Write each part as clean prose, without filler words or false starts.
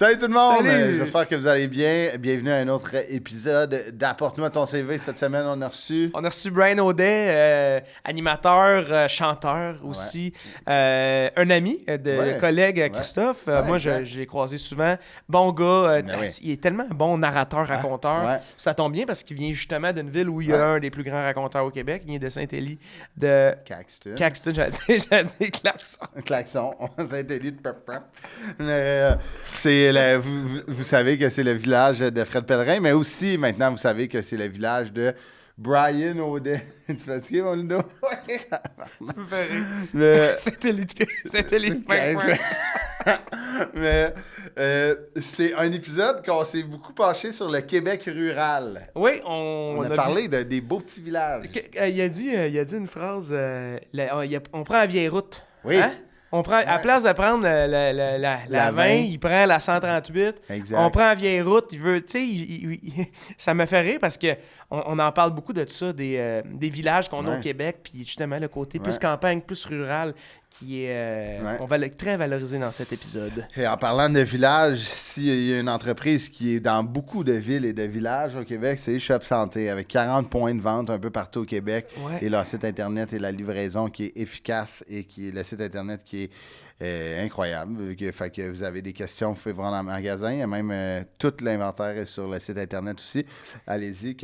Salut tout le monde! Salut! J'espère que vous allez bien. Bienvenue à un autre épisode d'Apporte-moi ton CV. Cette semaine, on a reçu... Brian Audet, animateur, chanteur aussi. Un ami collègue Christophe. Moi, je l'ai croisé souvent. Bon gars. Il est tellement un bon narrateur, raconteur. Ouais. Ça tombe bien parce qu'il vient justement d'une ville où il y a un des plus grands raconteurs au Québec. Il vient de Saint-Élie de... Caxton, j'allais dire Klaxon. Klaxon. Saint-Élie de Pep-Pep. Vous savez que c'est le village de Fred Pellerin, mais aussi, maintenant, vous savez que c'est le village de Brian Audet. Tu fatigué, mon Ludo? Ouais. Ça me fait rire. Saint-Élie de Pep-Pep. Mais c'est un épisode qu'on s'est beaucoup penché sur le Québec rural. Oui, on a parlé des beaux petits villages. Il a dit une phrase, on prend la vieille route. Oui. Hein? On prend, à place de prendre la 20, il prend la 138. Exact. On prend la vieille route. Il veut, tu sais, ça me fait rire parce que on en parle beaucoup de ça, des villages qu'on a au Québec, puis justement le côté plus campagne, plus rural, qui est on va très valoriser dans cet épisode. Et en parlant de villages, s'il y a une entreprise qui est dans beaucoup de villes et de villages au Québec, c'est Shop Santé, avec 40 points de vente un peu partout au Québec. Ouais. Et leur site Internet et la livraison qui est efficace et qui est le site Internet qui est incroyable. Fait que vous avez des questions, vous pouvez voir dans le magasin. Il y a même tout l'inventaire est sur le site Internet aussi. Allez-y,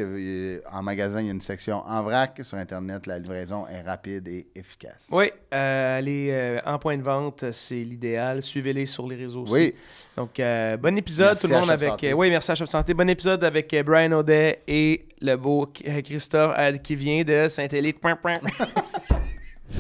en magasin, il y a une section en vrac. Sur Internet, la livraison est rapide et efficace. Oui, allez en point de vente, c'est l'idéal. Suivez-les sur les réseaux aussi. Oui. Donc, bon épisode, merci tout le monde avec... oui, merci à Shop Santé. Bon épisode avec Brian Audet et le beau Christophe qui vient de Saint-Élie.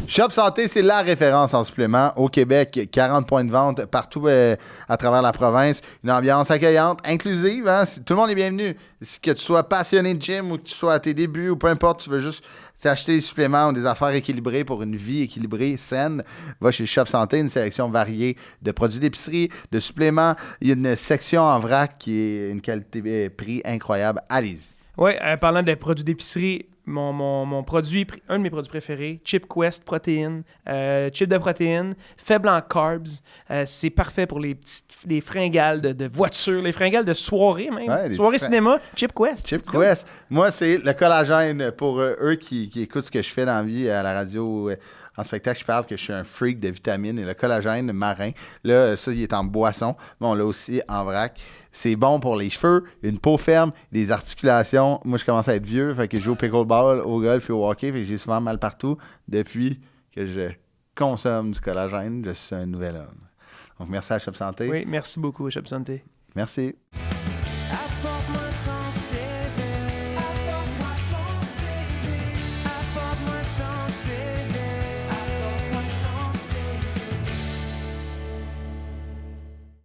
Shop Santé, c'est la référence en supplément au Québec. 40 points de vente partout à travers la province. Une ambiance accueillante, inclusive. Hein? Tout le monde est bienvenu. Que tu sois passionné de gym ou que tu sois à tes débuts ou peu importe, tu veux juste t'acheter des suppléments ou des affaires équilibrées pour une vie équilibrée, saine, va chez Shop Santé, une sélection variée de produits d'épicerie, de suppléments. Il y a une section en vrac qui est une qualité-prix incroyable. Allez-y. Oui, parlant de produits d'épicerie, mon produit, un de mes produits préférés, Chip Quest protéines, chip de protéines, faible en carbs. C'est parfait pour les fringales de voiture, les fringales de soirée même. Ouais, soirée cinéma, Chip Quest. Chip Quest. Moi, c'est le collagène pour eux qui écoutent ce que je fais dans la vie à la radio. En spectacle, je parle que je suis un freak de vitamines et le collagène marin. Là, ça, il est en boisson, mais on l'a aussi en vrac. C'est bon pour les cheveux, une peau ferme, des articulations. Moi, je commence à être vieux, fait que je joue au pickleball, au golf et au hockey, fait que j'ai souvent mal partout. Depuis que je consomme du collagène, je suis un nouvel homme. Donc, merci à Shop Santé. Oui, merci beaucoup, Shop Santé. Merci.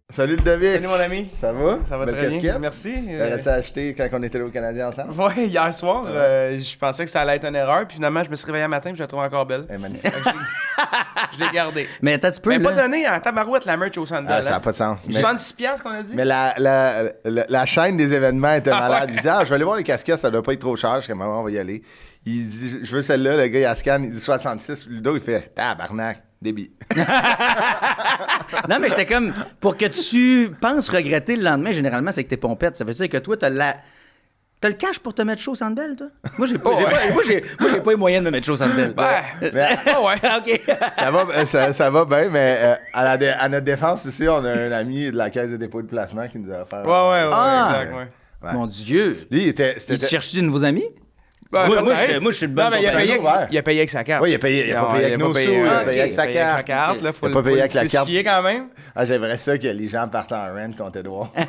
Salut Ludovic! Salut mon ami! Ça va? Ça va Belle très casquette. Bien, merci. T'as resté à acheter quand on était là au Canadien ensemble? Oui, hier soir, je pensais que ça allait être une erreur, puis finalement, je me suis réveillé un matin et je la trouve encore belle. Elle est magnifique. Je l'ai gardée. Mais attends, tu peux. Mais pas donné en tabarouette la merch au Sandbell. Ça n'a pas de sens. 66$ qu'on a dit? Mais la chaîne des événements était malade. Il dit je vais aller voir les casquettes, ça doit pas être trop cher. Je dis maman, on va y aller. Il dit je veux celle-là, le gars il a scan, il dit 66. Ludo il fait tabarnak. Débit. Non, mais j'étais comme... Pour que tu penses regretter le lendemain, généralement, c'est que t'es pompette. Ça veut dire que toi, t'as le cash pour te mettre chaud au Sandbell, toi? Moi, j'ai pas les moyens de me mettre chaud au Sandbell. Ouais. OK. Ça va bien, mais à notre défense ici, on a un ami de la Caisse de dépôt et de placement qui nous a offert... Ouais. Mon Dieu. Lui, il cherche-tu de nouveaux amis? Moi, je suis le bon. Il a payé avec sa carte. Oui, il a pas payé avec nos sous. Il a payé avec sa carte. Il a pas payé avec la carte. Quand même. Ah, j'aimerais ça que les gens partent en rent contre Edouard. Non,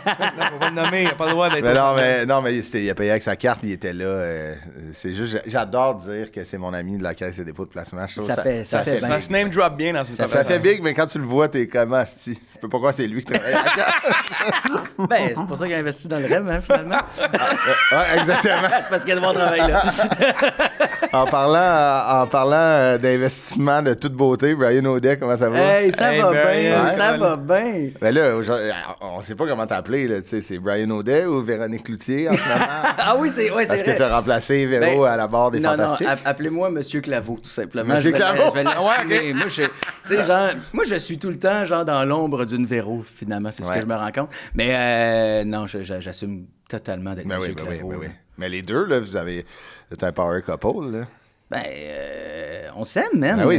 faut pas le nommer, il n'a pas le droit d'être... Non, mais il a payé avec sa carte, il était là. C'est juste, j'adore dire que c'est mon ami de la Caisse de dépôt de placement. Je trouve ça se name drop bien dans une conversation. Ça fait big, mais quand tu le vois, t'es comme asti. Je peux pas croire que c'est lui qui travaille à la carte. Ben, c'est pour ça qu'il a investi dans le REM, hein, finalement. Ouais, exactement. Parce qu'il y a de bon travail là. En parlant d'investissement de toute beauté, Brian O'Day, comment ça va? Hey, ça va bien, ça ouais. va bien. Ben là, on sait pas comment t'appeler, là. Tu sais, c'est Brian O'Day ou Véronique Cloutier en ce moment? Ah oui, c'est Parce que vrai. t'as remplacé Véro à la barre des Non, Fantastiques. appelez-moi Monsieur Claveau, tout simplement. Monsieur Claveau? Je vais l'assumer. Moi, je suis tout le temps genre dans l'ombre d'une Véro, finalement, c'est ce que je me rends compte. Mais non, j'assume totalement d'être Ben Monsieur oui, Claveau. oui. Mais les deux, là, vous êtes un power couple, là. Ben, on s'aime, man. Ben oui,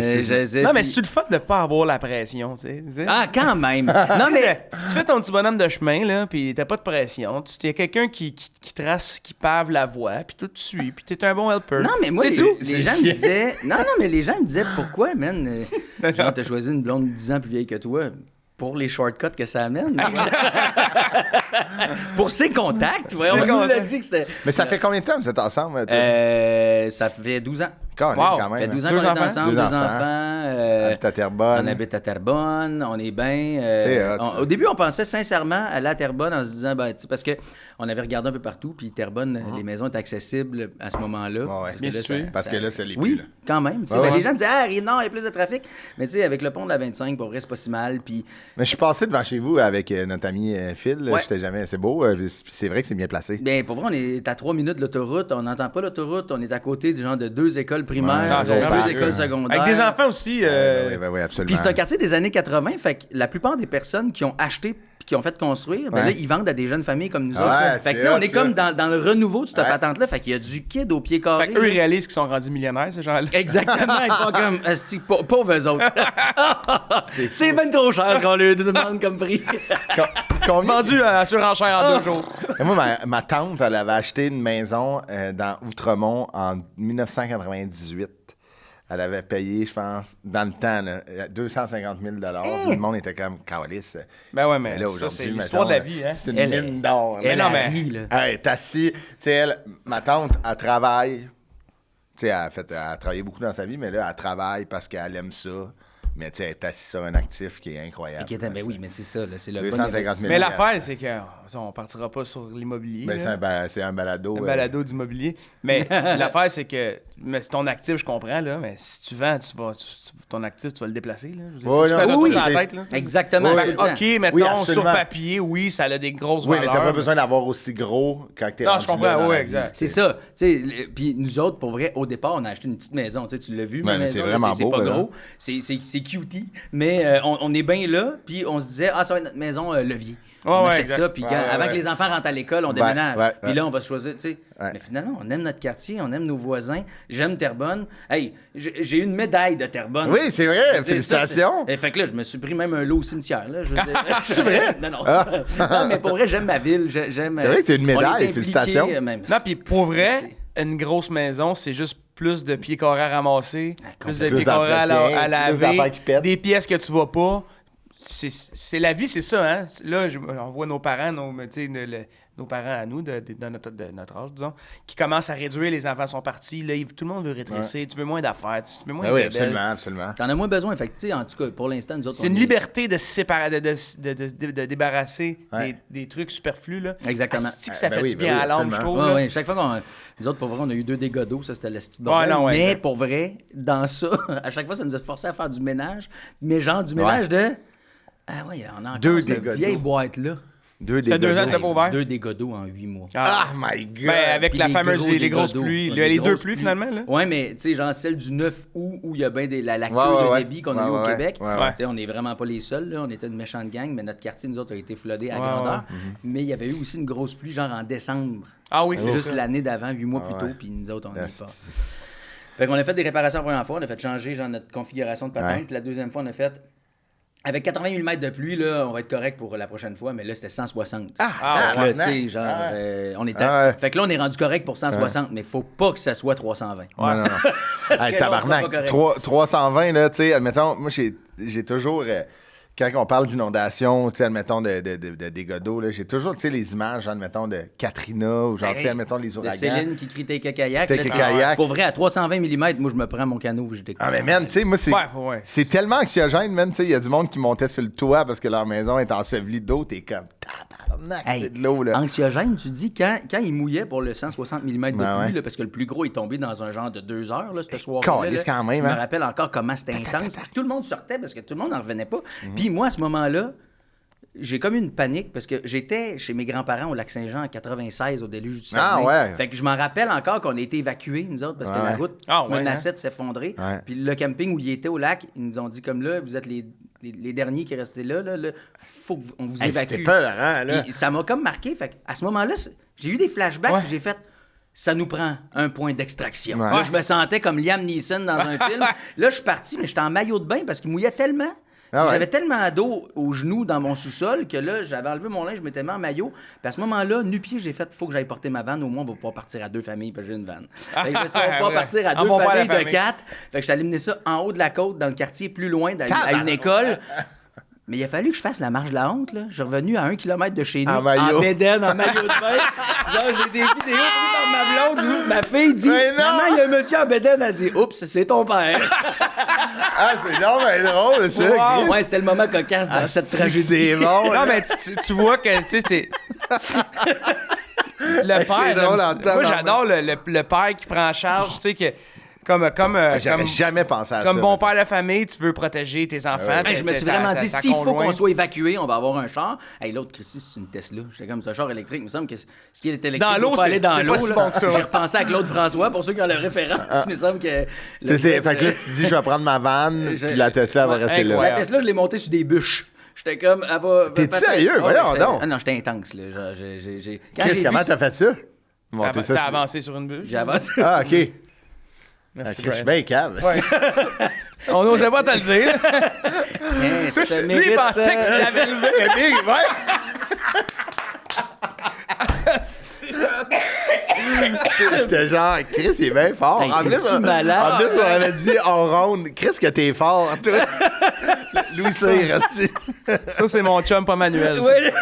Non, mais c'est le fun de pas avoir la pression, tu sais. Ah, quand même. Non, mais... Tu fais ton petit bonhomme de chemin, là, puis t'as pas de pression. Il y a quelqu'un qui trace, qui pave la voie, puis toi, tu suis, puis t'es un bon helper. Non, mais moi, c'est tout. Les gens me disaient... Non, mais les gens me disaient, pourquoi, man? Genre, t'as choisi une blonde 10 ans plus vieille que toi. Pour les shortcuts que ça amène. Pour ses contacts. Ouais, on nous l'a dit que c'était... Mais ça fait combien de temps que vous êtes ensemble, toi? Ça fait 12 ans. Wow, Ça fait 12 ans qu'on est ensemble, deux enfants. On habite à Terrebonne. On habite à Terrebonne, on est bien. C'est hot, Au début, on pensait sincèrement aller à Terrebonne en se disant, ben, parce qu'on avait regardé un peu partout, puis Terrebonne, les maisons étaient accessibles à ce moment-là. Ouais, bien sûr. Parce que là, c'est les Oui, plus, là. quand même. Les gens disaient, Rive-Nord, il y a plus de trafic. Mais tu sais, avec le pont de la 25, pour vrai, c'est pas si mal. Puis... Mais je suis passé devant chez vous avec notre ami Phil. Ouais. J'étais jamais... C'est beau. C'est vrai que c'est bien placé. Bien, pour vrai, on est à 3 minutes de l'autoroute. On n'entend pas l'autoroute. On est à côté du genre de 2 écoles primaires, Ouais, c'est 2 écoles secondaires. Avec des enfants aussi. Oui, absolument. Puis c'est un quartier des années 80, fait que la plupart des personnes qui ont acheté puis qui ont fait construire, ben là, ils vendent à des jeunes familles comme nous Ouais, autres. c'est Fait que tu sais, on hot, est ça. comme dans le renouveau de cette patente-là, fait qu'il y a du kid au pied carré. Fait qu'eux, ils réalisent qu'ils sont rendus millionnaires, ces gens-là. Exactement, ils font comme, asti, pauvres eux autres. C'est ben trop cher ce qu'on leur demande comme prix. Vendu à surenchère en 2 jours. Et moi, ma tante, elle avait acheté une maison dans Outremont en 1998. Elle avait payé, je pense, dans le temps, là, 250 000 Tout le monde était comme calice. Ben ouais, mais là, ça, c'est aujourd'hui, l'histoire de mettons, la vie, hein. C'est une Elle mine d'or. Elle non, a mais- ri, là. Elle est assise. Tu sais, elle, ma tante, elle travaille. Tu sais, elle a travaillé beaucoup dans sa vie, mais là, elle travaille parce qu'elle aime ça. Mais tu sais, elle est assise sur un actif qui est incroyable. Ben oui, mais c'est ça, là, c'est le 250 000. Mais l'affaire, c'est qu'on partira pas sur l'immobilier. Ben, là. c'est un balado. Un balado d'immobilier. Mais l'affaire, c'est que ton actif, je comprends, là, mais si tu vends, ton actif, tu vas le déplacer. Là. Je veux dire, faut que tu non, pètes oui, ça à la c'est- tête. Là. Exactement. Oui, tout le temps. OK, mettons, Oui, sur absolument. papier, oui, ça a des grosses Oui, mais valeurs. t'as pas besoin d'avoir aussi gros quand t'es Non, rendu je comprends, là dans oui, la exact. vie, C'est ça. Tu sais, puis nous autres, pour vrai, au départ, on a acheté une petite maison. Tu sais, tu l'as vu, ma Ouais, mais maison. c'est là, vraiment c'est beau, pas là. gros. C'est cutie. Mais on est bien là. Puis on se disait, ça va être notre maison levier. On ouais, achète exact. ça. Puis Ouais, avant ouais. que les enfants rentrent à l'école, on déménage. ouais, Puis ouais. là, on va se choisir. Tu sais. Ouais. Mais finalement, on aime notre quartier, on aime nos voisins. J'aime Terrebonne. Hey, j'ai eu une médaille de Terrebonne. Oui, c'est vrai. Tu sais, Félicitations. Fait que là, je me suis pris même un lot au cimetière. Là, je veux dire. C'est vrai? Non, non. Ah. Non, mais pour vrai, j'aime ma ville. J'aime. C'est vrai que t'as une on est médaille, impliqués, félicitations. même. Non, puis pour vrai, une grosse maison, c'est juste plus de pieds carrés à ramasser, plus de Plus pieds carrés à d'entretien, à plus d'affaires laver, qui pètent. des pièces que tu vois pas. C'est la vie, c'est ça, hein. Là, on voit nos parents, nos parents à nous, de notre âge, disons, qui commencent à réduire, les enfants sont partis, là, tout le monde veut rétrécir, tu veux moins d'affaires, tu veux moins Oui, de bébelles. absolument. T'en as moins besoin. Fait que, tu sais, en tout cas, pour l'instant, nous autres. C'est on une est- liberté de se séparer, de débarrasser Ouais. des trucs superflus, là. Exactement. Asti que ça Ben fait oui, du ben bien oui, à l'âme, je absolument. trouve. Ouais, là. ouais. Chaque fois qu'on. Nous autres, pour vrai, on a eu 2 dégâts d'eau, ça c'était le style bordel. non, ouais, mais exact. pour vrai, dans ça, à chaque fois, ça nous a forcé à faire du ménage. Mais genre du ménage de. Ah oui, on a encore 2 cette dégâts vieille d'eau. boîte-là. 2 Ça fait 2 ans, c'était pas ouvert. 2 dégâts d'eau en 8 mois. Ah, my God. Ben, avec Puis la les fameuse, gros les dégâts grosses d'eau. pluies. Ouais, Les les 2 grosses pluies, pluies. finalement, là. Ouais, mais tu sais, genre celle du 9 août où il y a bien la queue Ouais, de ouais. débit qu'on a eu Ouais, au ouais. Québec. Ouais, ouais. Tu sais, on n'est vraiment pas les seuls, là. On était une méchante gang, mais notre quartier, nous autres, a été floodé à Ouais, grandeur. ouais. Mais il y avait eu aussi une grosse pluie, genre en décembre. Ah oui, C'est c'est juste ça. l'année d'avant, 8 mois plus ouais. tôt, puis nous autres, on n'y est Asti. pas. Fait qu'on a fait des réparations la première fois, on a fait changer genre notre configuration de patente, Ouais. puis la deuxième fois, on a fait. Avec 80 mm de pluie, là, on va être correct pour la prochaine fois, mais là, c'était 160. Ah, Fait que là, ouais. tu sais, genre, Ah on était. Ah ouais. Fait que là, on est rendu correct pour 160, mais faut pas que ça soit 320. Non, non, non. Parce Hey, que là, on sera tabarnak. pas correct. 320, là, tu sais, admettons, moi, j'ai toujours... quand on parle d'inondation, tu sais, admettons, de dégâts d'eau, là, j'ai toujours, tu sais, les images, admettons, de Katrina ou genre, tu sais, admettons, les De ouragans. Céline qui crie Take a kayak. Take là, a tu- kayak. Pour vrai, à 320 mm, moi, je me prends mon canot et je décolle. Ah, mais man, tu sais, moi, c'est... Ouais. C'est tellement anxiogène, man, tu sais, il y a du monde qui montait sur le toit parce que leur maison est ensevelie d'eau, t'es comme... Hey, c'est de l'eau, là. Anxiogène, tu dis, quand il mouillait pour le 160 mm de pluie, ouais. là, parce que le plus gros est tombé dans un genre de 2 heures, là, cette soirée. calisse quand même, Je me hein. rappelle encore comment c'était intense. Puis tout le monde sortait parce que tout le monde n'en revenait pas. Puis moi, à ce moment-là, j'ai comme eu une panique parce que j'étais chez mes grands-parents au Lac-Saint-Jean en 96, au déluge du Saguenay. Ah ouais. Fait que je m'en rappelle encore qu'on a été évacués, nous autres, parce que la route menaçait de s'effondrer. Ouais. Puis le camping où il était au lac, ils nous ont dit comme là, vous êtes les derniers qui restaient là, faut qu'on vous évacue. C'était peur, là. Puis ça m'a comme marqué. Fait à ce moment-là, j'ai eu des flashbacks. Ouais. Puis j'ai fait, ça nous prend un point d'extraction. Ouais. Là, je me sentais comme Liam Neeson dans un film. Là, je suis parti, mais j'étais en maillot de bain parce qu'il mouillait tellement. Ah ouais. J'avais tellement d'eau aux genoux dans mon sous-sol que là, j'avais enlevé mon linge, je m'étais mis en maillot. Puis à ce moment-là, nu-pied, j'ai fait, faut que j'aille porter ma vanne. Au moins, on va pouvoir partir à 2 familles, parce que j'ai une vanne. Fait que si on va pouvoir partir à 2 bon père, la familles de famille. 4. Fait que je suis allé mener ça en haut de la côte, dans le quartier, plus loin, à une école. Mais il a fallu que je fasse la marche de la honte, là. Je suis revenu à 1 kilomètre de chez nous, En maillot. en bédaine, en maillot de bain. Genre, j'ai des vidéos prises par ma blonde où ma fille dit, Mais non! maman, il y a un monsieur en bédaine. Elle dit, oups, c'est ton père. Ah, c'est non, mais drôle, ça. Chris. Ouais, c'était le moment cocasse dans cette tragédie. C'est bon. Non, mais tu vois que, tu sais, t'es... Le père, c'est drôle j'aime- en temps, moi en j'adore le père qui prend en charge, tu sais, que J'avais jamais pensé à ça. comme bon père de famille, tu veux protéger tes enfants. Hey, je me suis vraiment dit, s'il faut qu'on soit évacué, on va avoir un char. Hey, l'autre, Christy, c'est une Tesla. J'étais comme, c'est un char électrique. Il me semble que ce qui est électrique, Dans l'eau, faut pas aller dans c'est l'eau. pas si là. bon que ça. J'ai repensé à Claude François, pour ceux qui ont la référence. Il me semble que... Fait que là, tu dis, je vais prendre ma vanne, puis la Tesla elle va rester là. incroyable. La Tesla, je l'ai montée sur des bûches. J'étais comme, elle va... T'es-tu sérieux? Voyons j'étais- donc. Ah non, j'étais intense, là. Genre, j'ai... Quand Chris, j'ai comment vu- t'as fait ça? Monter ça, T'as c'est- avancé sur une bûche. J'ai avancé. Ah, OK. Ah, Merci, Chris, je suis Brian. bien cave. On n'osait pas te le dire. Tiens, tu te Lui, il mérites, pensait que tu l'avais levé. J'étais genre, Chris, il est bien fort. Hey, En plus, t'es-tu malade? en plus, on avait dit en ronde, Chris, que t'es fort. Toi. Louis C. Resti. Ça, c'est mon chum, pas Manuel. ça. Ouais.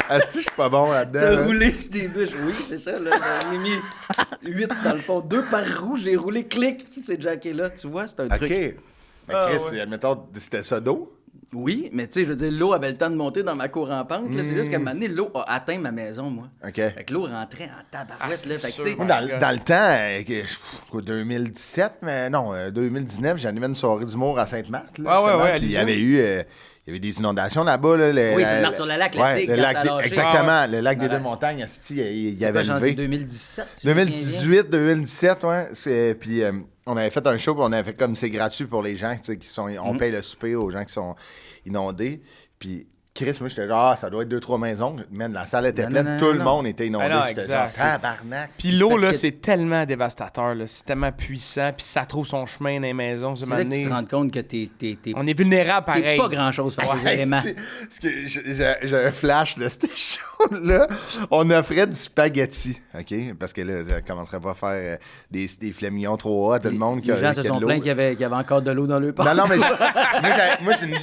Ah, si, je suis pas bon là-dedans. T'as là. roulé sur des bûches, oui, c'est ça. Là, j'en ai mis 8 dans le fond. 2 par roue, j'ai roulé, clic, c'est jacké là, tu vois, c'est un OK. truc. Mais Chris, admettons, c'était ça d'eau? Oui, mais tu sais, je veux dire, l'eau avait le temps de monter dans ma cour en pente. Là, c'est juste qu'à un moment donné, l'eau a atteint ma maison, moi. OK. Fait que l'eau rentrait en tabarouette, là. Fait que, tu sais, Moi, dans le temps, 2017, mais non, 2019, j'animais une soirée d'humour à Sainte-Marthe. là, Ouais, justement, ouais, puis il y à avait eu... il y avait des inondations là-bas. Là, Oui, c'est le Martre-sur-le-Lac, la ouais, digue, le quand lac ça a des- lâché. exactement, le lac des Ouais. Deux Montagnes, asti, il y c'est avait quoi, genre, c'est levé. 2017, si je me souviens bien. 2018, 2017, ouais. Puis on avait fait un show, puis on avait fait comme c'est gratuit pour les gens, tu sais, qui sont... On paye le souper aux gens qui sont inondés. Puis Chris, moi, j'étais genre, ça doit être 2-3 maisons. Man, la salle était Non, pleine, non, non, tout le non. monde était inondé. Ah non, J'étais exact. genre, tabarnak. Puis l'eau, parce là, que- c'est tellement dévastateur. Là. C'est tellement puissant. Puis ça trouve son chemin dans les maisons. C'est là que tu te rends compte que t'es On est vulnérable t'es pareil. pas grand-chose face aux Hey, éléments. parce que j'ai un flash de cette show-là. On offrait du spaghetti, OK? Parce que là, ça commencerait pas à faire des flémillons trop hauts à tout le monde. Les gens se sont plaints qu'il y avait encore de l'eau dans le parc. Non, non, mais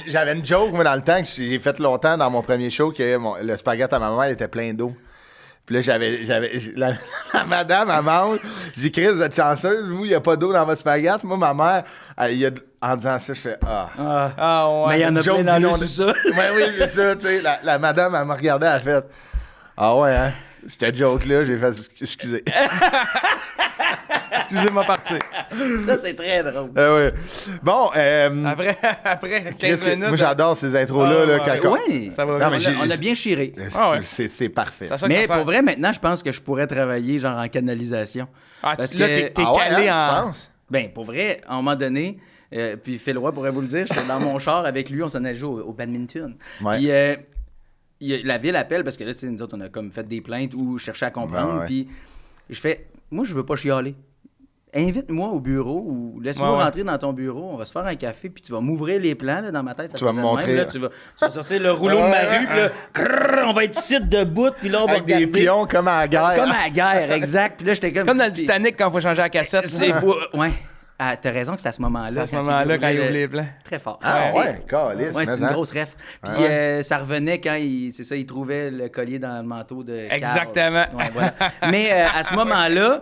j'avais une joke, moi, dans le temps, que j'ai fait longtemps dans mon premier show, que le spaghetti à ma mère était plein d'eau. Puis là, la madame, elle mange. J'ai dit, Chris, vous êtes chanceuse, vous, il n'y a pas d'eau dans votre spaghetti. Moi, ma mère, en disant ça, je fais, ah. Ah ouais. Mais il y en a Joke plein dans le d'inondé. sous-sol. Ouais, oui, c'est ça, tu sais. La madame, elle m'a regardé, elle a fait, ah ouais, hein. Cette joke-là, j'ai fait, excusez. Excusez-moi partir. Ça, c'est très drôle. Ouais. Bon, Après 15 qu'est-ce que- minutes. moi, j'adore ces intros-là. Ah, là, ouais. quand- Oui, Ça va Non, bien. mais on a bien chiré. Ah ouais. C'est parfait. C'est à ça que Mais ça sert. pour vrai, maintenant, je pense que je pourrais travailler genre en canalisation. Ah, Parce là, que- t'es Ah ouais, calé hein, en. tu penses? Ben, pour vrai, à un moment donné, puis Phil Roy pourrait vous le dire, j'étais dans mon char avec lui, on s'en allait jouer au badminton. Ouais. Puis la ville appelle, parce que là, tu sais, nous autres, on a comme fait des plaintes ou cherché à comprendre. Ouais. Puis je fais, moi, je veux pas chialer. Invite-moi au bureau ou laisse-moi Ouais, ouais. rentrer dans ton bureau, on va se faire un café, puis tu vas m'ouvrir les plans là, dans ma tête. Ça Tu vas faisait me de montrer. même, là, tu vas sortir le rouleau de ma rue, puis là, crrr, on va être ici debout, puis là, on va Avec des regarder. pions comme à la guerre. Comme à la guerre, exact. Puis là, j'étais comme... Comme dans le Titanic quand il faut changer la cassette. C'est faux. Ouais. Ah, t'as raison que c'est à ce moment-là. C'est à ce quand moment-là il quand il ouvrait ouvre les plans. Très fort. Ah Et- ouais, calice. Ouais, c'est mais une hein. grosse ref. Puis ça revenait quand il trouvait le collier dans le manteau de Carl. Exactement. Ouais, voilà. Mais à ce moment-là,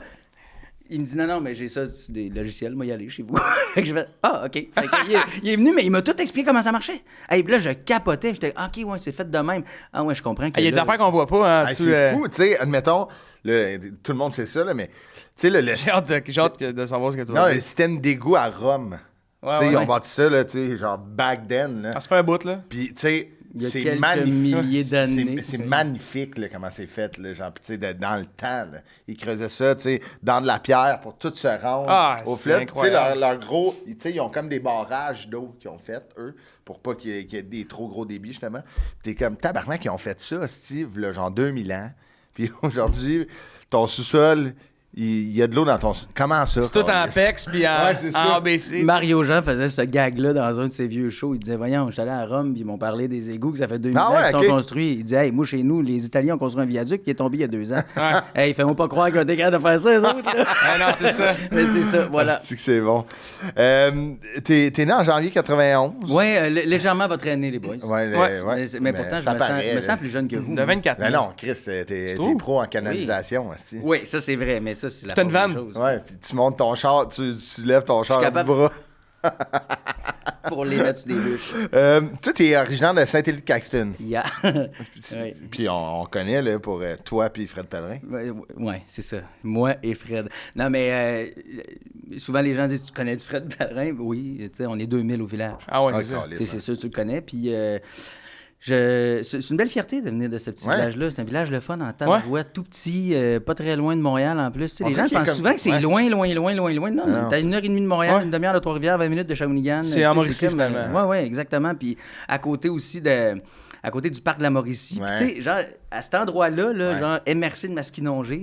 il me dit non, mais j'ai ça, c'est des logiciels, moi y aller chez vous. Fait que je fais ah, OK. Fait que il est venu, mais il m'a tout expliqué comment ça marchait. Hey, puis là, je capotais. J'étais OK, ouais, c'est fait de même. Ah, ouais, je comprends. Il y a des affaires qu'on voit pas. Hein, c'est fou, tu sais, admettons, tout le monde sait ça, là, mais tu sais, j'ai hâte de savoir ce que tu vas dire. Non, dire. le système d'égout à Rome. Ouais, tu sais, ils ont bâti ça, là, tu sais, genre back then. Là. Ça se fait un bout, là. Puis, tu sais, c'est magnifique. Milliers d'années. C'est magnifique, là, comment c'est fait, là, genre, tu sais, dans le temps, là. Ils creusaient ça, tu sais, dans de la pierre pour tout se rendre au fleuve. Tu sais, leur gros, tu sais, ils ont comme des barrages d'eau qu'ils ont fait, eux, pour pas qu'il y ait des trop gros débits, justement. Puis t'es comme, tabarnak, ils ont fait ça, Steve, là, genre 2000 ans. Puis aujourd'hui, ton sous-sol... Il y a de l'eau dans ton... Comment ça? C'est tout en PEX puis en ABC. Mario Jean faisait ce gag-là dans un de ses vieux shows. Il disait, voyons, je suis allé à Rome puis ils m'ont parlé des égouts que ça fait 2000 ans qu'ils sont construits. Il disait, hey, moi, chez nous, les Italiens ont construit un viaduc qui est tombé il y a 2 ans. Hey, fais-moi pas croire qu'ils ont été capables de faire ça, eux autres. Non, c'est ça. Mais c'est ça, voilà. C'est que c'est bon. T'es né en janvier 91. Oui, légèrement votre aîné, les boys. Ouais. Mais pourtant, je me sens plus jeune que vous. De 24 ans. Non, Chris, t'es pro en canalisation. Oui, ça, c'est vrai, mais ça, c'est la T'as une vanne. Ouais, puis tu montes ton char, tu lèves ton char à bout de bras. Pour les mettre sur des bûches. Toi, t'es originaire de Saint-Élie-de-Caxton. Yeah. Puis on connaît, là, pour toi puis Fred Pellerin. Oui, c'est ça. Moi et Fred. Non, mais souvent, les gens disent, tu connais du Fred Pellerin? Oui, tu sais, on est 2000 au village. Ah ouais, c'est ça. C'est sûr, tu le connais. Puis... c'est une belle fierté de venir de ce petit village-là. C'est un village le fun en tabarouette, tout petit, pas très loin de Montréal en plus. Les gens pensent souvent que c'est loin. Non, t'as 1h30 de Montréal, une demi-heure de Trois-Rivières, 20 minutes de Shawinigan. C'est en Mauricie, finalement. Oui, exactement. Puis à côté aussi à côté du parc de la Mauricie. Puis tu sais, genre, à cet endroit-là, genre, MRC de Masquinongé,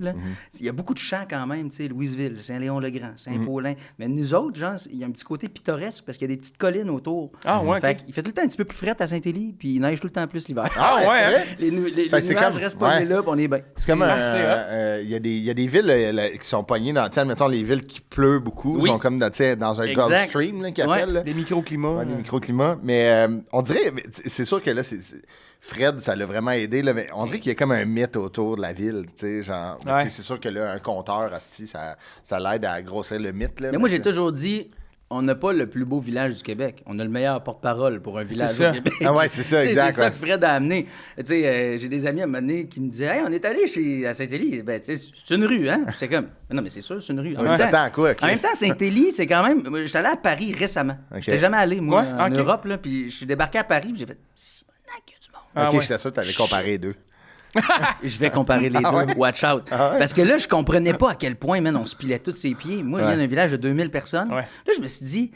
il y a beaucoup de champs quand même, tu sais, Louisville, Saint-Léon-le-Grand, Saint-Paulin. Mais nous autres, genre, il y a un petit côté pittoresque parce qu'il y a des petites collines autour. Ah ouais, fait il fait tout le temps un petit peu plus fret à Saint-Élie, puis il neige tout le temps plus l'hiver. Ah ouais, Les nuages restent pognés là, puis on est bien. C'est comme il y a des villes qui sont pognées dans, mettons, les villes qui pleut beaucoup, sont comme dans un Gulf Stream, là, qu'ils appellent. Des microclimats. Des microclimats. Mais on dirait, c'est sûr que là, Fred, ça l'a vraiment aidé, là, mais on dirait qu'il y a comme un mythe autour de la ville, tu sais, genre, c'est sûr que là, un compteur, ça l'aide à grossir le mythe, là. Mais moi, j'ai toujours dit, on n'a pas le plus beau village du Québec, on a le meilleur porte-parole pour un village au Québec. Ah ouais, c'est ça, exact. C'est ça que Fred a amené. Tu sais, j'ai des amis à un moment donné qui me disaient, hey, on est allé à Saint-Élie, ben, tu sais, c'est une rue, hein? J'étais comme, non, mais c'est sûr, c'est une rue. En même temps, Saint-Élie, c'est quand même, j'étais allé à Paris récemment. J'étais jamais allé, moi, en Europe, là, puis je suis débarqué à Paris, puis j'ai fait, il y a du monde. OK, j'étais sûr que tu allais comparer les deux. Je vais comparer les deux. Watch out. Parce que là, je comprenais pas à quel point, on se pilait tous ses pieds. Moi, je viens d'un village de 2000 personnes. Là, je me suis dit,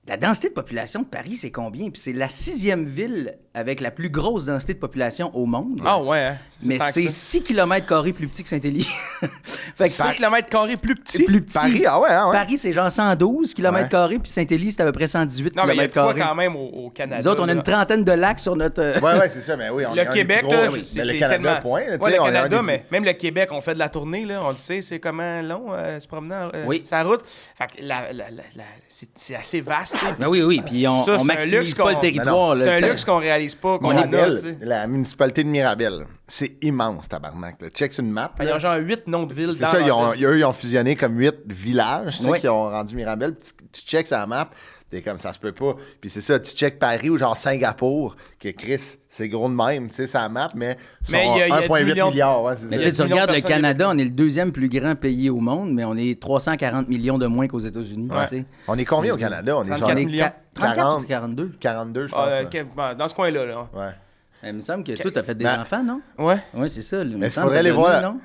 la densité de population de Paris, c'est combien? Puis c'est la 6e ville avec la plus grosse densité de population au monde. Ah ouais, hein? Mais c'est 6 km² plus petit que Saint-Élie. Fait que 6 km² plus petit? Plus petit. Paris, Paris, c'est genre 112 km², puis Saint-Élie, c'est à peu près 118 km². Non, mais il y a quoi quand même au Canada? Nous autres, on a une trentaine de lacs sur notre... Ouais, c'est ça, mais oui. Le Québec, là, c'est le Canada, tellement... point. Ouais, le Canada, mais même le Québec, on fait de la tournée, là, on le sait, c'est comment long, se promener sur la route. Fait que c'est assez vaste. Ben oui, puis on maximise pas le territoire. C'est un luxe qu'on réalise pas. La municipalité de Mirabel, c'est immense, tabarnak. Là. Check sur une map. Il y a genre 8 noms de villes. C'est ça, ils ont fusionné comme 8 villages qui ont rendu Mirabel. Tu checks sur la map, t'es comme ça se peut pas. Puis c'est ça, tu check Paris ou genre Singapour, que Chris, c'est gros de même, tu sais, c'est la map, mais il y a 1,8 milliard. Ouais, mais tu regardes le Canada, on est le 2e plus grand pays au monde, mais on est 340 millions de moins qu'aux États-Unis. Ouais. On est combien au Canada? On est 34 millions. 34 ou 42? 42, je pense. Dans ce coin-là. Là. Ouais. Il me semble que toi, t'as fait des enfants, non? Ouais. Oui, c'est ça. Mais il faudrait aller voir. Non?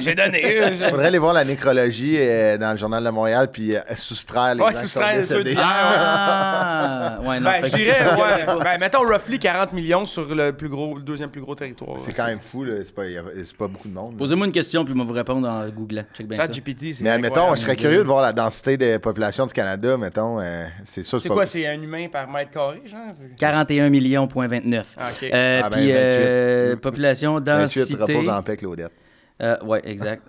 J'ai donné. Il faudrait aller voir la nécrologie dans le Journal de Montréal puis soustraire les gens qui sont décédés. Ouais, non. Je dirais, mettons roughly 40 millions sur le 2e plus gros territoire. C'est quand même fou, là. C'est pas beaucoup de monde. Posez-moi une question puis je vais vous répondre en googlant. Check bien ça. GPT, c'est mais mettons, je serais curieux de voir la densité de population du Canada, mettons. C'est ça. C'est quoi, c'est un humain par mètre carré, genre? 41 millions, point 29. OK. Puis, 28. Population, densité... 28, repose en paix, Claudette. Oui, exact.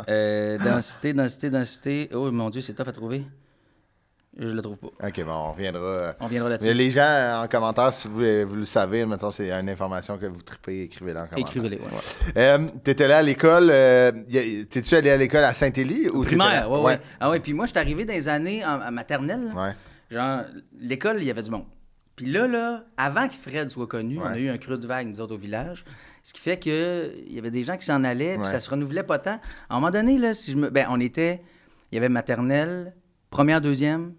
Densité. Oh, mon Dieu, c'est tough à trouver. Je le trouve pas. OK, bon, on reviendra là-dessus. Mais les gens, en commentaire, si vous le savez, mettons, c'est une information que vous tripez, écrivez-la en commentaire. Écrivez-les, ouais. T'étais là à l'école, t'es-tu allé à l'école à Saint-Élie? Ou primaire, ouais. Ah ouais, puis moi, je suis arrivé dans les années en maternelle. Ouais. Genre, l'école, il y avait du monde. Puis là, avant que Fred soit connu, on a eu un creux de vague, nous autres, au village. Ce qui fait qu'il y avait des gens qui s'en allaient, puis ça se renouvelait pas tant. À un moment donné, là, il y avait maternelle, première, deuxième,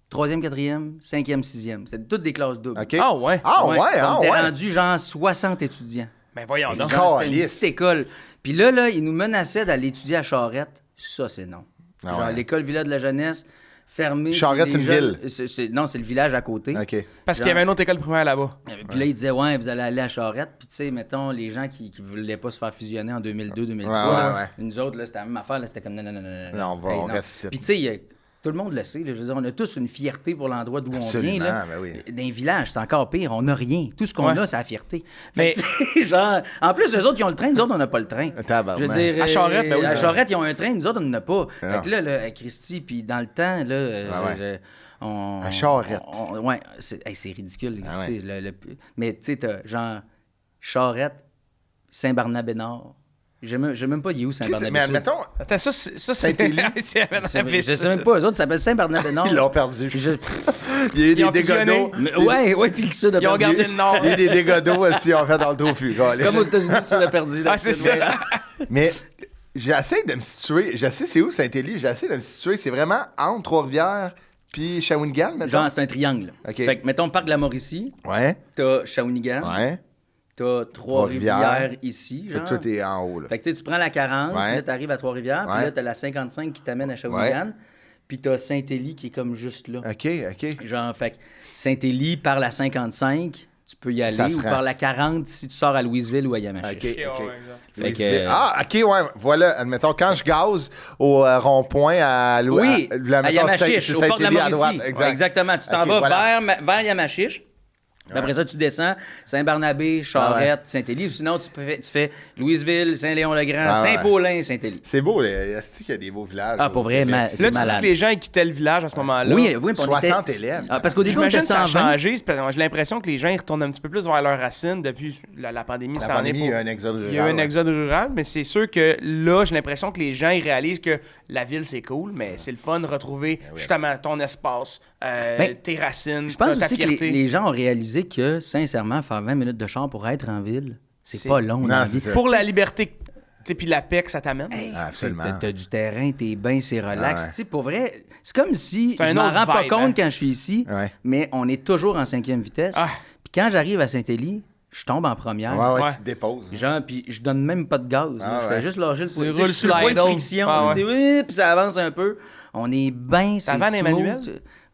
troisième, quatrième, cinquième, sixième. C'était toutes des classes doubles. OK. Ah ouais? On était rendu genre 60 étudiants. Ben voyons donc. C'était une petite école. Puis là, ils nous menaçaient d'aller étudier à Charette. Ça, c'est non. L'école Villa de la jeunesse, fermée. Charette, c'est une ville? Non, c'est le village à côté. OK. Parce qu'il y avait une autre école primaire là-bas. Puis là, ils disaient, ouais, vous allez aller à Charette. Puis tu sais, mettons, les gens qui voulaient pas se faire fusionner en 2002-2003, nous autres, là, c'était la même affaire. Là, c'était comme non. Non, on reste ici. Puis tu sais, tout le monde le sait. Là, je veux dire, on a tous une fierté pour l'endroit d'où on vient. Là. Ben oui. Dans les villages, c'est encore pire. On n'a rien. Tout ce qu'on a, c'est la fierté. Mais genre, en plus, eux autres, ils ont le train. Nous autres, on n'a pas le train. Je veux dire, à Charette, ben oui, à Charette, ils ont un train. Nous autres, on n'en a pas. Fait que là, Christy, puis dans le temps, là, à Charette. Ouais, c'est ridicule. Mais tu sais, t'as genre Charette, Saint-Barnabé-Nord. Je sais même pas, il est où Saint-Barnabé-Sud. Mais admettons... Attends, ça, c'est... Saint-Élie. Je sais même pas, eux autres, ça s'appelle Saint-Barnabé-Nord. Ils l'ont perdu. Il y a eu des dégâts d'eau. Ouais, puis le Sud a perdu. Ils ont gardé le Nord. Il y a eu des dégâts d'eau aussi, en fait, dans le tofu. Comme aux États-Unis, le Sud a perdu. Ah, c'est ça. Mais j'essaie de me situer... Je sais c'est où Saint-Élie, j'essaie de me situer. C'est vraiment entre Trois-Rivières puis Shawinigan, mettons? Genre, c'est un triangle. OK. Fait que, mettons, Parc de la Mauricie. Ouais. T'as Shawinigan. Ouais. T'as Trois-Rivières ici, genre. Tout est en haut, là. Fait que tu prends la 40, puis là, t'arrives à Trois-Rivières, puis là, t'as la 55 qui t'amène à Shawinigan, puis t'as Saint-Élie qui est comme juste là. OK. Genre, fait que Saint-Élie, par la 55, tu peux y aller, ou par la 40 si tu sors à Louisville ou à Yamachiche. OK. Fait que... OK, ouais. Voilà, admettons, quand je gaze au rond-point à Yamachiche, au port de la Mauricie. à droite. Exactement. Tu t'en vas vers Yamachiche. Après ça, tu descends Saint-Barnabé, Charette, Saint-Élie. Sinon, tu fais Louisville, Saint-Léon-le-Grand, Saint-Paulin, Saint-Élie. C'est beau, est-ce qu'il y a des beaux villages? Ah, pour vrai, c'est malade. Là, tu dis que les gens ils quittaient le village à ce moment-là. Oui, 60 élèves. Parce qu'au début, on était j'imagine que ça a 120. changé. J'ai l'impression que les gens ils retournent un petit peu plus vers leurs racines depuis la pandémie. Il y a eu un exode rural. Il y a eu un exode rural, mais c'est sûr que là, j'ai l'impression que les gens ils réalisent que la ville, c'est cool, mais c'est le fun de retrouver justement ton espace, tes racines, je pense ta aussi fierté. que les gens ont réalisé que, sincèrement, faire 20 minutes de char pour être en ville, c'est pas long dans la vie. Pour la liberté, puis la paix que ça t'amène. Hey, absolument. T'as du terrain, t'es bien, c'est relax. Ouais. Pour vrai, c'est comme si C'est je un m'en autre rends pas vibe, compte hein. quand je suis ici, mais on est toujours en 5e vitesse. Puis quand j'arrive à Saint-Élie, je tombe en première. Ouais, tu te déposes. Genre, puis je donne même pas de gaz. Je fais juste lâcher le point. roule Je suis le point de slide-on. friction. Oui, puis ça avance un peu. On est bien, c'est van est manuel?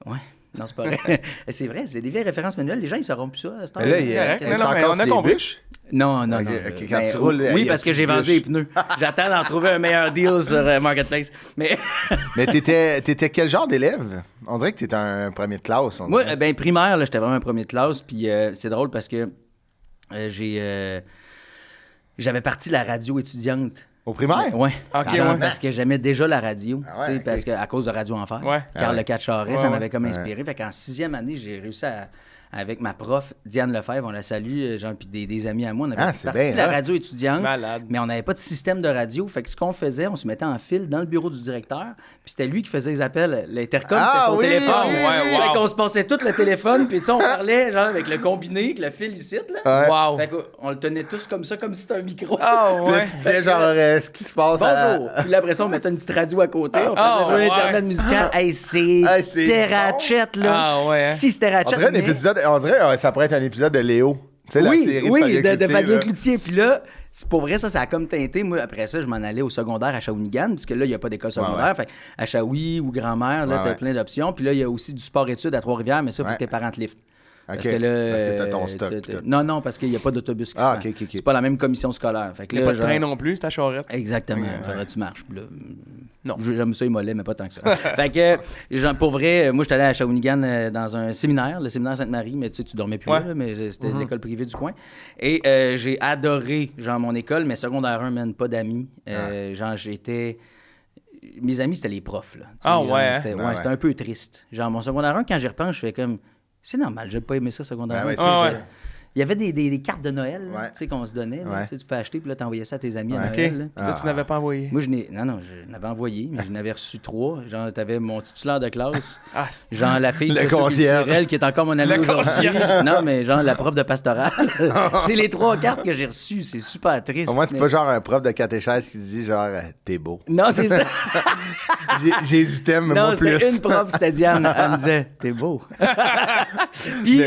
Ouais. Non, c'est pas vrai. C'est vrai, c'est des vieilles références manuelles. Les gens, ils sauront plus ça à ce temps. Mais là, on a compris. Bûches? Non. Quand tu roules... Oui, parce que j'ai vendu les pneus. J'attends d'en trouver un meilleur deal sur Marketplace. Mais t'étais quel genre d'élève? On dirait que t'étais un premier de classe. Moi, primaire, là, j'étais vraiment un premier de classe. Puis c'est drôle parce que j'avais parti de la radio étudiante. Au primaire? Oui. OK, parce que j'aimais déjà la radio. Okay. Parce que, à cause de Radio Enfer. Carl Le Catcharet, ça m'avait comme inspiré. Fait qu'en 6e année, j'ai réussi avec ma prof, Diane Lefebvre, on la salue, genre, puis des amis à moi, on avait parti de la radio étudiante, mais on n'avait pas de système de radio. Fait que ce qu'on faisait, on se mettait en file dans le bureau du directeur, puis c'était lui qui faisait les appels. L'intercom, c'était son téléphone. Fait qu'on se passait tout le téléphone, puis tu sais, on parlait genre avec le combiné, avec le fil ici, là. Fait qu'on le tenait tous comme ça, comme si c'était un micro. Puis là, tu disais genre, ce qui se passe bonjour. Puis là, après ça, on mettait une petite radio à côté, on faisait jouer l'intermède musical. Hey, c'est terrachette, là. Si c'était terrachette. On dirait ça pourrait être un épisode de Léo. Tu sais, la série de Fabien Cloutier. Puis là, c'est pour vrai, ça a comme teinté. Moi, après ça, je m'en allais au secondaire à Shawinigan, parce que là, il n'y a pas d'école secondaire. Fait à Shawi ou grand-mère, là, tu as plein d'options. Puis là, il y a aussi du sport-études à Trois-Rivières, mais ça, il faut que tes parents te liftent. Parce que là. Parce que t'as ton stock. Non, parce qu'il n'y a pas d'autobus qui se rend. C'est pas la même commission scolaire. Fait que il n'y a pas de train non plus, c'est à Charette. Exactement. Faudrait que tu marches. Là, non. J'aime ça, les mollets, mais pas tant que ça. Fait que, pour vrai, moi, j'étais allé à Shawinigan dans un séminaire, le séminaire Sainte-Marie, mais tu dormais plus là, mais c'était l'école privée du coin. Et j'ai adoré, genre, mon école, mais secondaire 1, man, pas d'amis. Genre, mes amis, c'était les profs. Là. C'était un peu triste. Genre, mon secondaire 1, quand j'y repense, je fais comme... C'est normal, j'ai pas aimé ça, secondaire 1. Il y avait des cartes de Noël qu'on se donnait. Là, tu peux acheter, puis là, t'envoyais ça à tes amis à Noël. Toi, tu n'avais pas envoyé? Moi, je n'avais envoyé, mais je n'avais reçu 3. Genre, t'avais mon titulaire de classe, genre la fille le concierge qui est encore mon amie aujourd'hui. Non, mais genre la prof de pastoral. C'est les 3 cartes que j'ai reçues. C'est super triste. Moi, c'est pas genre un prof de catéchèse qui dit genre t'es beau. Non, c'est ça. Jésus t'aime, mais moi plus. Non, une prof, c'était Diane. Elle me disait t'es beau. Puis,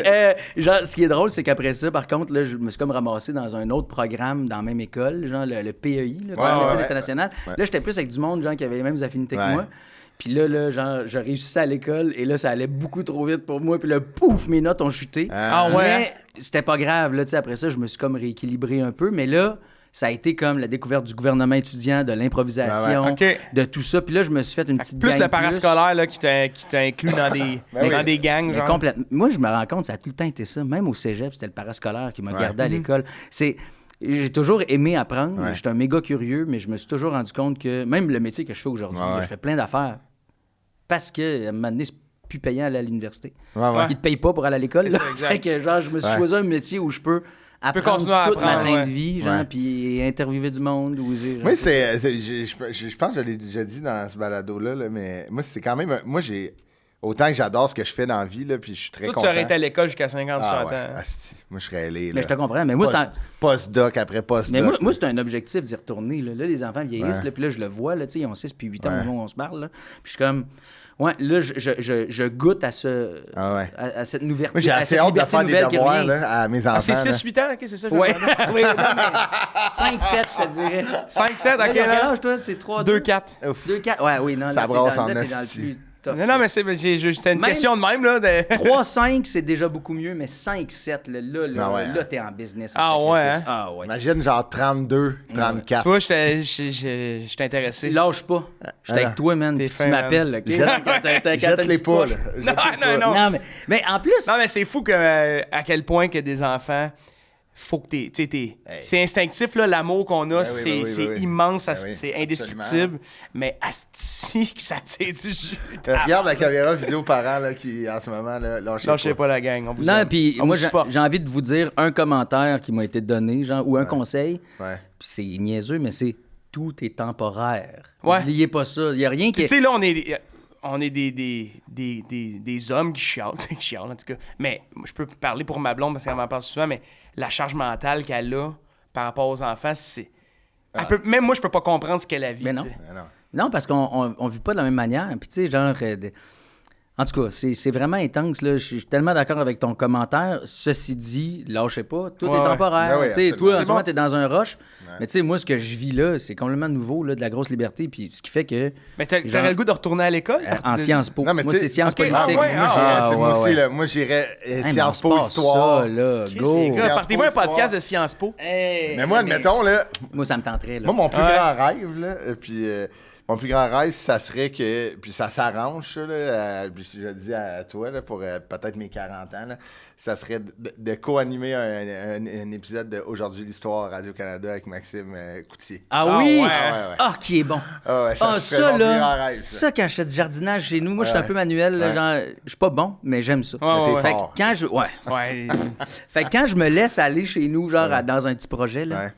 genre, ce qui est drôle, c'est qu'après ça, par contre, là, je me suis comme ramassé dans un autre programme dans la même école, genre le PEI, le Programme d'études internationales. Là, j'étais plus avec du monde, genre, qui avait les mêmes affinités que moi. Puis là, genre, je réussissais à l'école et là, ça allait beaucoup trop vite pour moi. Puis là, pouf, mes notes ont chuté. Mais c'était pas grave, là, tu sais, après ça, je me suis comme rééquilibré un peu. Mais là, ça a été comme la découverte du gouvernement étudiant, de l'improvisation, de tout ça. Puis là, je me suis fait une petite plus gang le parascolaire là, qui t'a inclus dans des gangs. Genre. Complètement. Moi, je me rends compte, ça a tout le temps été ça. Même au cégep, c'était le parascolaire qui m'a gardé à l'école. J'ai toujours aimé apprendre. J'étais un méga curieux, mais je me suis toujours rendu compte que même le métier que je fais aujourd'hui, je fais plein d'affaires parce que, à un moment donné, c'est plus payant à aller à l'université. Ils ne te payent pas pour aller à l'école. Fait que, genre, je me suis choisi un métier où je peux apprendre toute ma sainte vie, genre, puis interviewer du monde. Moi, je pense que je l'ai déjà dit dans ce balado-là, là, mais moi, c'est quand même... Moi, j'ai... Autant que j'adore ce que je fais dans la vie, là, puis je suis très content. Tu aurais été à l'école jusqu'à 50 60 ans. Asti. Moi, je serais allé. Mais je te comprends. Mais moi, Post-doc après post-doc. Mais moi c'est un objectif d'y retourner. Là, les enfants vieillissent, là, puis là, je le vois. Là, ils ont 6 puis 8 ans au moment où on se parle. Là. Puis je suis comme... Ouais, là, je goûte à cette nouveauté. Moi, j'ai assez hâte de faire des devoirs là, à mes enfants. C'est 6-8 ans, OK, c'est ça? Oui, oui, 5-7, je te dirais. 5-7, OK. Quel âge, toi? C'est 3-2? 2-4. 2-4? Ouais, oui, non. Ça brasse en esti. Non, mais c'était une question de même. Là, 3-5, c'est déjà beaucoup mieux, mais 5-7, là, t'es en business. Ouais. Imagine genre 32, 34. Tu vois, je t'ai intéressé. Lâche pas. Je suis avec toi, man. Tu m'appelles, OK? Jette-les pas, là. Non, mais en plus... Non, mais c'est fou à quel point que des enfants... Faut que c'est instinctif, là, l'amour qu'on a, c'est immense, c'est indescriptible, mais asti que ça tire du jus. Regarde la caméra vidéo parent là, qui, en ce moment, là, lâchez pas la gang. Non, puis moi, j'ai envie de vous dire un commentaire qui m'a été donné, genre, ou un conseil, puis c'est niaiseux, mais c'est « tout est temporaire ». N'oubliez pas ça, il n'y a rien qui... Tu sais, là, on est des hommes qui chialent, en tout cas. Mais je peux parler pour ma blonde parce qu'elle m'en parle souvent, mais la charge mentale qu'elle a par rapport aux enfants, c'est... Même moi, je peux pas comprendre ce qu'elle a vécu. Mais non. Non, parce qu'on vit pas de la même manière. Puis tu sais, genre... En tout cas, c'est vraiment intense. Là. Je suis tellement d'accord avec ton commentaire. Ceci dit, lâchez pas. Tout est temporaire. Toi, en ce moment, t'es dans un rush. Mais tu sais, moi, ce que je vis là, c'est complètement nouveau, là, de la grosse liberté. Puis ce qui fait que... Mais t'aurais le goût de retourner à l'école? En Sciences Po. Non, mais moi, c'est Sciences politiques. Moi aussi, là. Moi, j'irais Sciences Po, histoire. Ça, là, go. Partez-vous un podcast de Sciences Po. Mais moi, admettons, là... Moi, ça me tenterait, là. Moi, mon plus grand rêve, là, puis... Mon plus grand rêve, ça serait que... Puis ça s'arrange, ça, là. Puis je le dis à toi, là, pour peut-être mes 40 ans, là. Ça serait de co-animer un épisode de Aujourd'hui l'Histoire Radio-Canada avec Maxime Coutier. Ah oui? Qui est bon. Ça serait mon plus grand rêve, ça. Ça, quand je fais du jardinage chez nous, moi, je suis un peu manuel. Là, genre, je suis pas bon, mais j'aime ça. Fait que quand je... Fait que quand je me laisse aller chez nous, genre, dans un petit projet, là...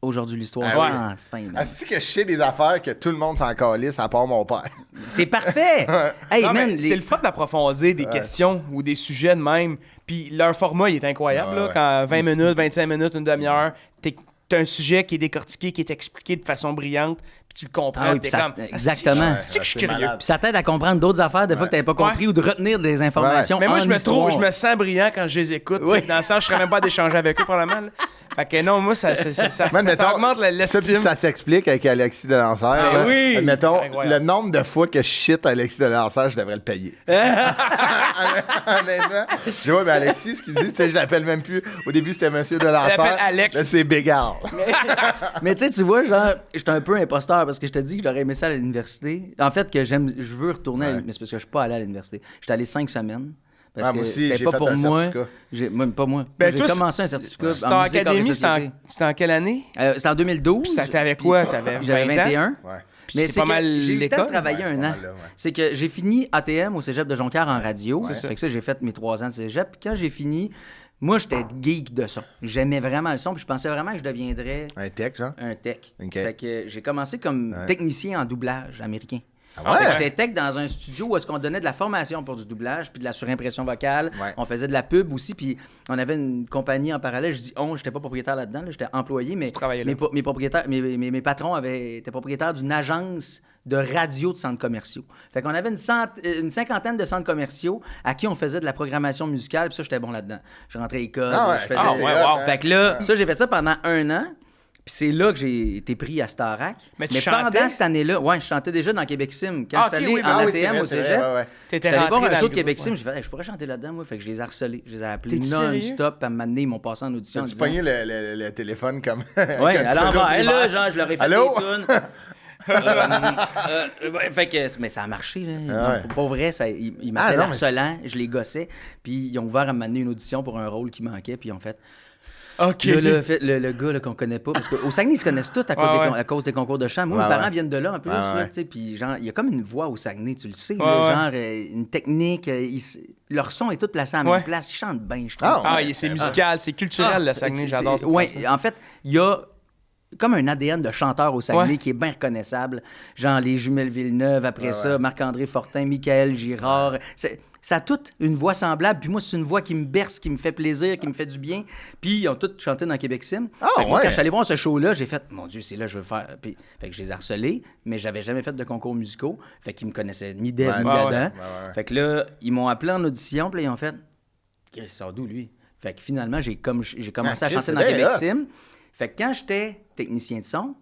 Aujourd'hui l'histoire, enfin. Est-ce que je sais des affaires que tout le monde s'en calisse à part mon père? C'est parfait! Hey, non, man, c'est le fun d'approfondir des questions ou des sujets de même. Puis leur format, il est incroyable. Là, quand 20 minutes, 25 minutes, une demi-heure, t'as un sujet qui est décortiqué, qui est expliqué de façon brillante, puis tu le comprends. Exactement. C'est que je suis curieux. Puis ça t'aide à comprendre d'autres affaires, des fois que t'avais pas compris, ou de retenir des informations. Mais moi, je me sens brillant quand je les écoute. Dans le sens, je serais même pas d'échanger avec eux, probablement. Fait que non, moi, ça augmente l'estime. Ça s'explique avec Alexis Delancer. Oui! Admettons, le nombre de fois que je shit Alexis Delancer, je devrais le payer. Honnêtement. Je vois, mais Alexis, ce qu'il dit, tu sais, je l'appelle même plus. Au début, c'était Monsieur Delancer. Je l'appelle Alex. Là, c'est Bégard. Mais tu sais, tu vois, genre, j'étais un peu imposteur parce que je te dis que j'aurais aimé ça à l'université. En fait, que je veux retourner, mais c'est parce que je suis pas allé à l'université. J'étais allé 5 semaines. Parce que aussi, c'était pas pour moi. Même pas moi. J'ai commencé un certificat. C'était en académie, c'était en quelle année? C'était en 2012. T'avais quoi? J'avais 21. Mais c'est pas mal j'ai eu le temps de l'école. travailler un an. C'est que j'ai fini ATM au cégep de Jonquière en radio. Fait que ça, j'ai fait mes 3 ans de cégep. Puis quand j'ai fini, moi, j'étais geek de son. J'aimais vraiment le son. Puis je pensais vraiment que je deviendrais... Un tech, genre? Un tech. Okay. Fait que j'ai commencé comme technicien en doublage américain. Ah ouais? Fait que j'étais tech dans un studio où est-ce qu'on donnait de la formation pour du doublage puis de la surimpression vocale. Ouais. On faisait de la pub aussi, puis on avait une compagnie en parallèle. Je dis j'étais pas propriétaire là-dedans, là, j'étais employé, mais mes patrons étaient propriétaires d'une agence de radio de centres commerciaux. Fait qu'on avait une cinquantaine de centres commerciaux à qui on faisait de la programmation musicale, puis ça, j'étais bon là-dedans. Je rentrais à l'école, je faisais Fait que là, ça, j'ai fait ça pendant 1 an. Puis c'est là que j'ai été pris à Starac. Mais pendant cette année-là, je chantais déjà dans Québec Sim. Quand je suis allé en ATM au cégep, j'étais allé voir un show de Québec Sim. J'ai fait, je pourrais chanter là-dedans, moi. Fait que je les ai harcelés. Je les ai appelés non-stop. À un moment donné, ils m'ont passé en audition. Tu pogné le téléphone comme. Oui, à l'envers. Là, genre, je leur ai fait des tunes. Fait que, mais ça a marché, là. Non, pour vrai, ils m'appelaient harcelant, je les gossais. Puis ils ont ouvert à m'amener une audition pour un rôle qui manquait. Puis ils ont fait. OK. Le gars là, qu'on connaît pas, parce qu'au Saguenay, ils se connaissent tous à cause des concours de chant. Moi, mes parents viennent de là en plus. Puis genre, il y a comme une voix au Saguenay, tu le sais. Genre, une technique. Leur son est tout placé à la même place. Ils chantent bien, je trouve. C'est musical, c'est culturel, le Saguenay. J'adore ça. Oui, en fait, il y a comme un ADN de chanteur au Saguenay qui est bien reconnaissable. Genre les Jumelles Villeneuve, après ça, Marc-André Fortin, Michael Girard. Ça a toute une voix semblable. Puis moi, c'est une voix qui me berce, qui me fait plaisir, qui me fait du bien. Puis ils ont tous chanté dans Québec Sim. Moi, quand je suis allé voir ce show-là, j'ai fait, mon Dieu, c'est là que je veux faire. Puis, fait que je les ai harcelés, mais j'avais jamais fait de concours musicaux. Fait qu'ils me connaissaient ni d'Ève ni Adam. Fait que là, ils m'ont appelé en audition, puis là, ils ont fait, Chris, sort d'où, lui? Fait que finalement, j'ai commencé à chanter dans Québec Sim. Fait que quand j'étais technicien de son,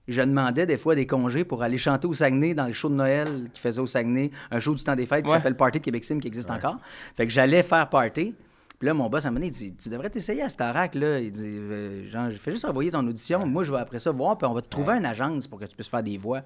je demandais des fois des congés pour aller chanter au Saguenay dans le show de Noël qu'ils faisaient au Saguenay, un show du temps des fêtes qui s'appelle Party de Québec Sim, qui existe encore. Fait que j'allais faire party. Puis là, mon boss, à un moment donné, il dit, tu devrais t'essayer à Starac, là. Il dit, genre, fais juste envoyer ton audition. Moi, je vais après ça voir, puis on va te trouver une agence pour que tu puisses faire des voix.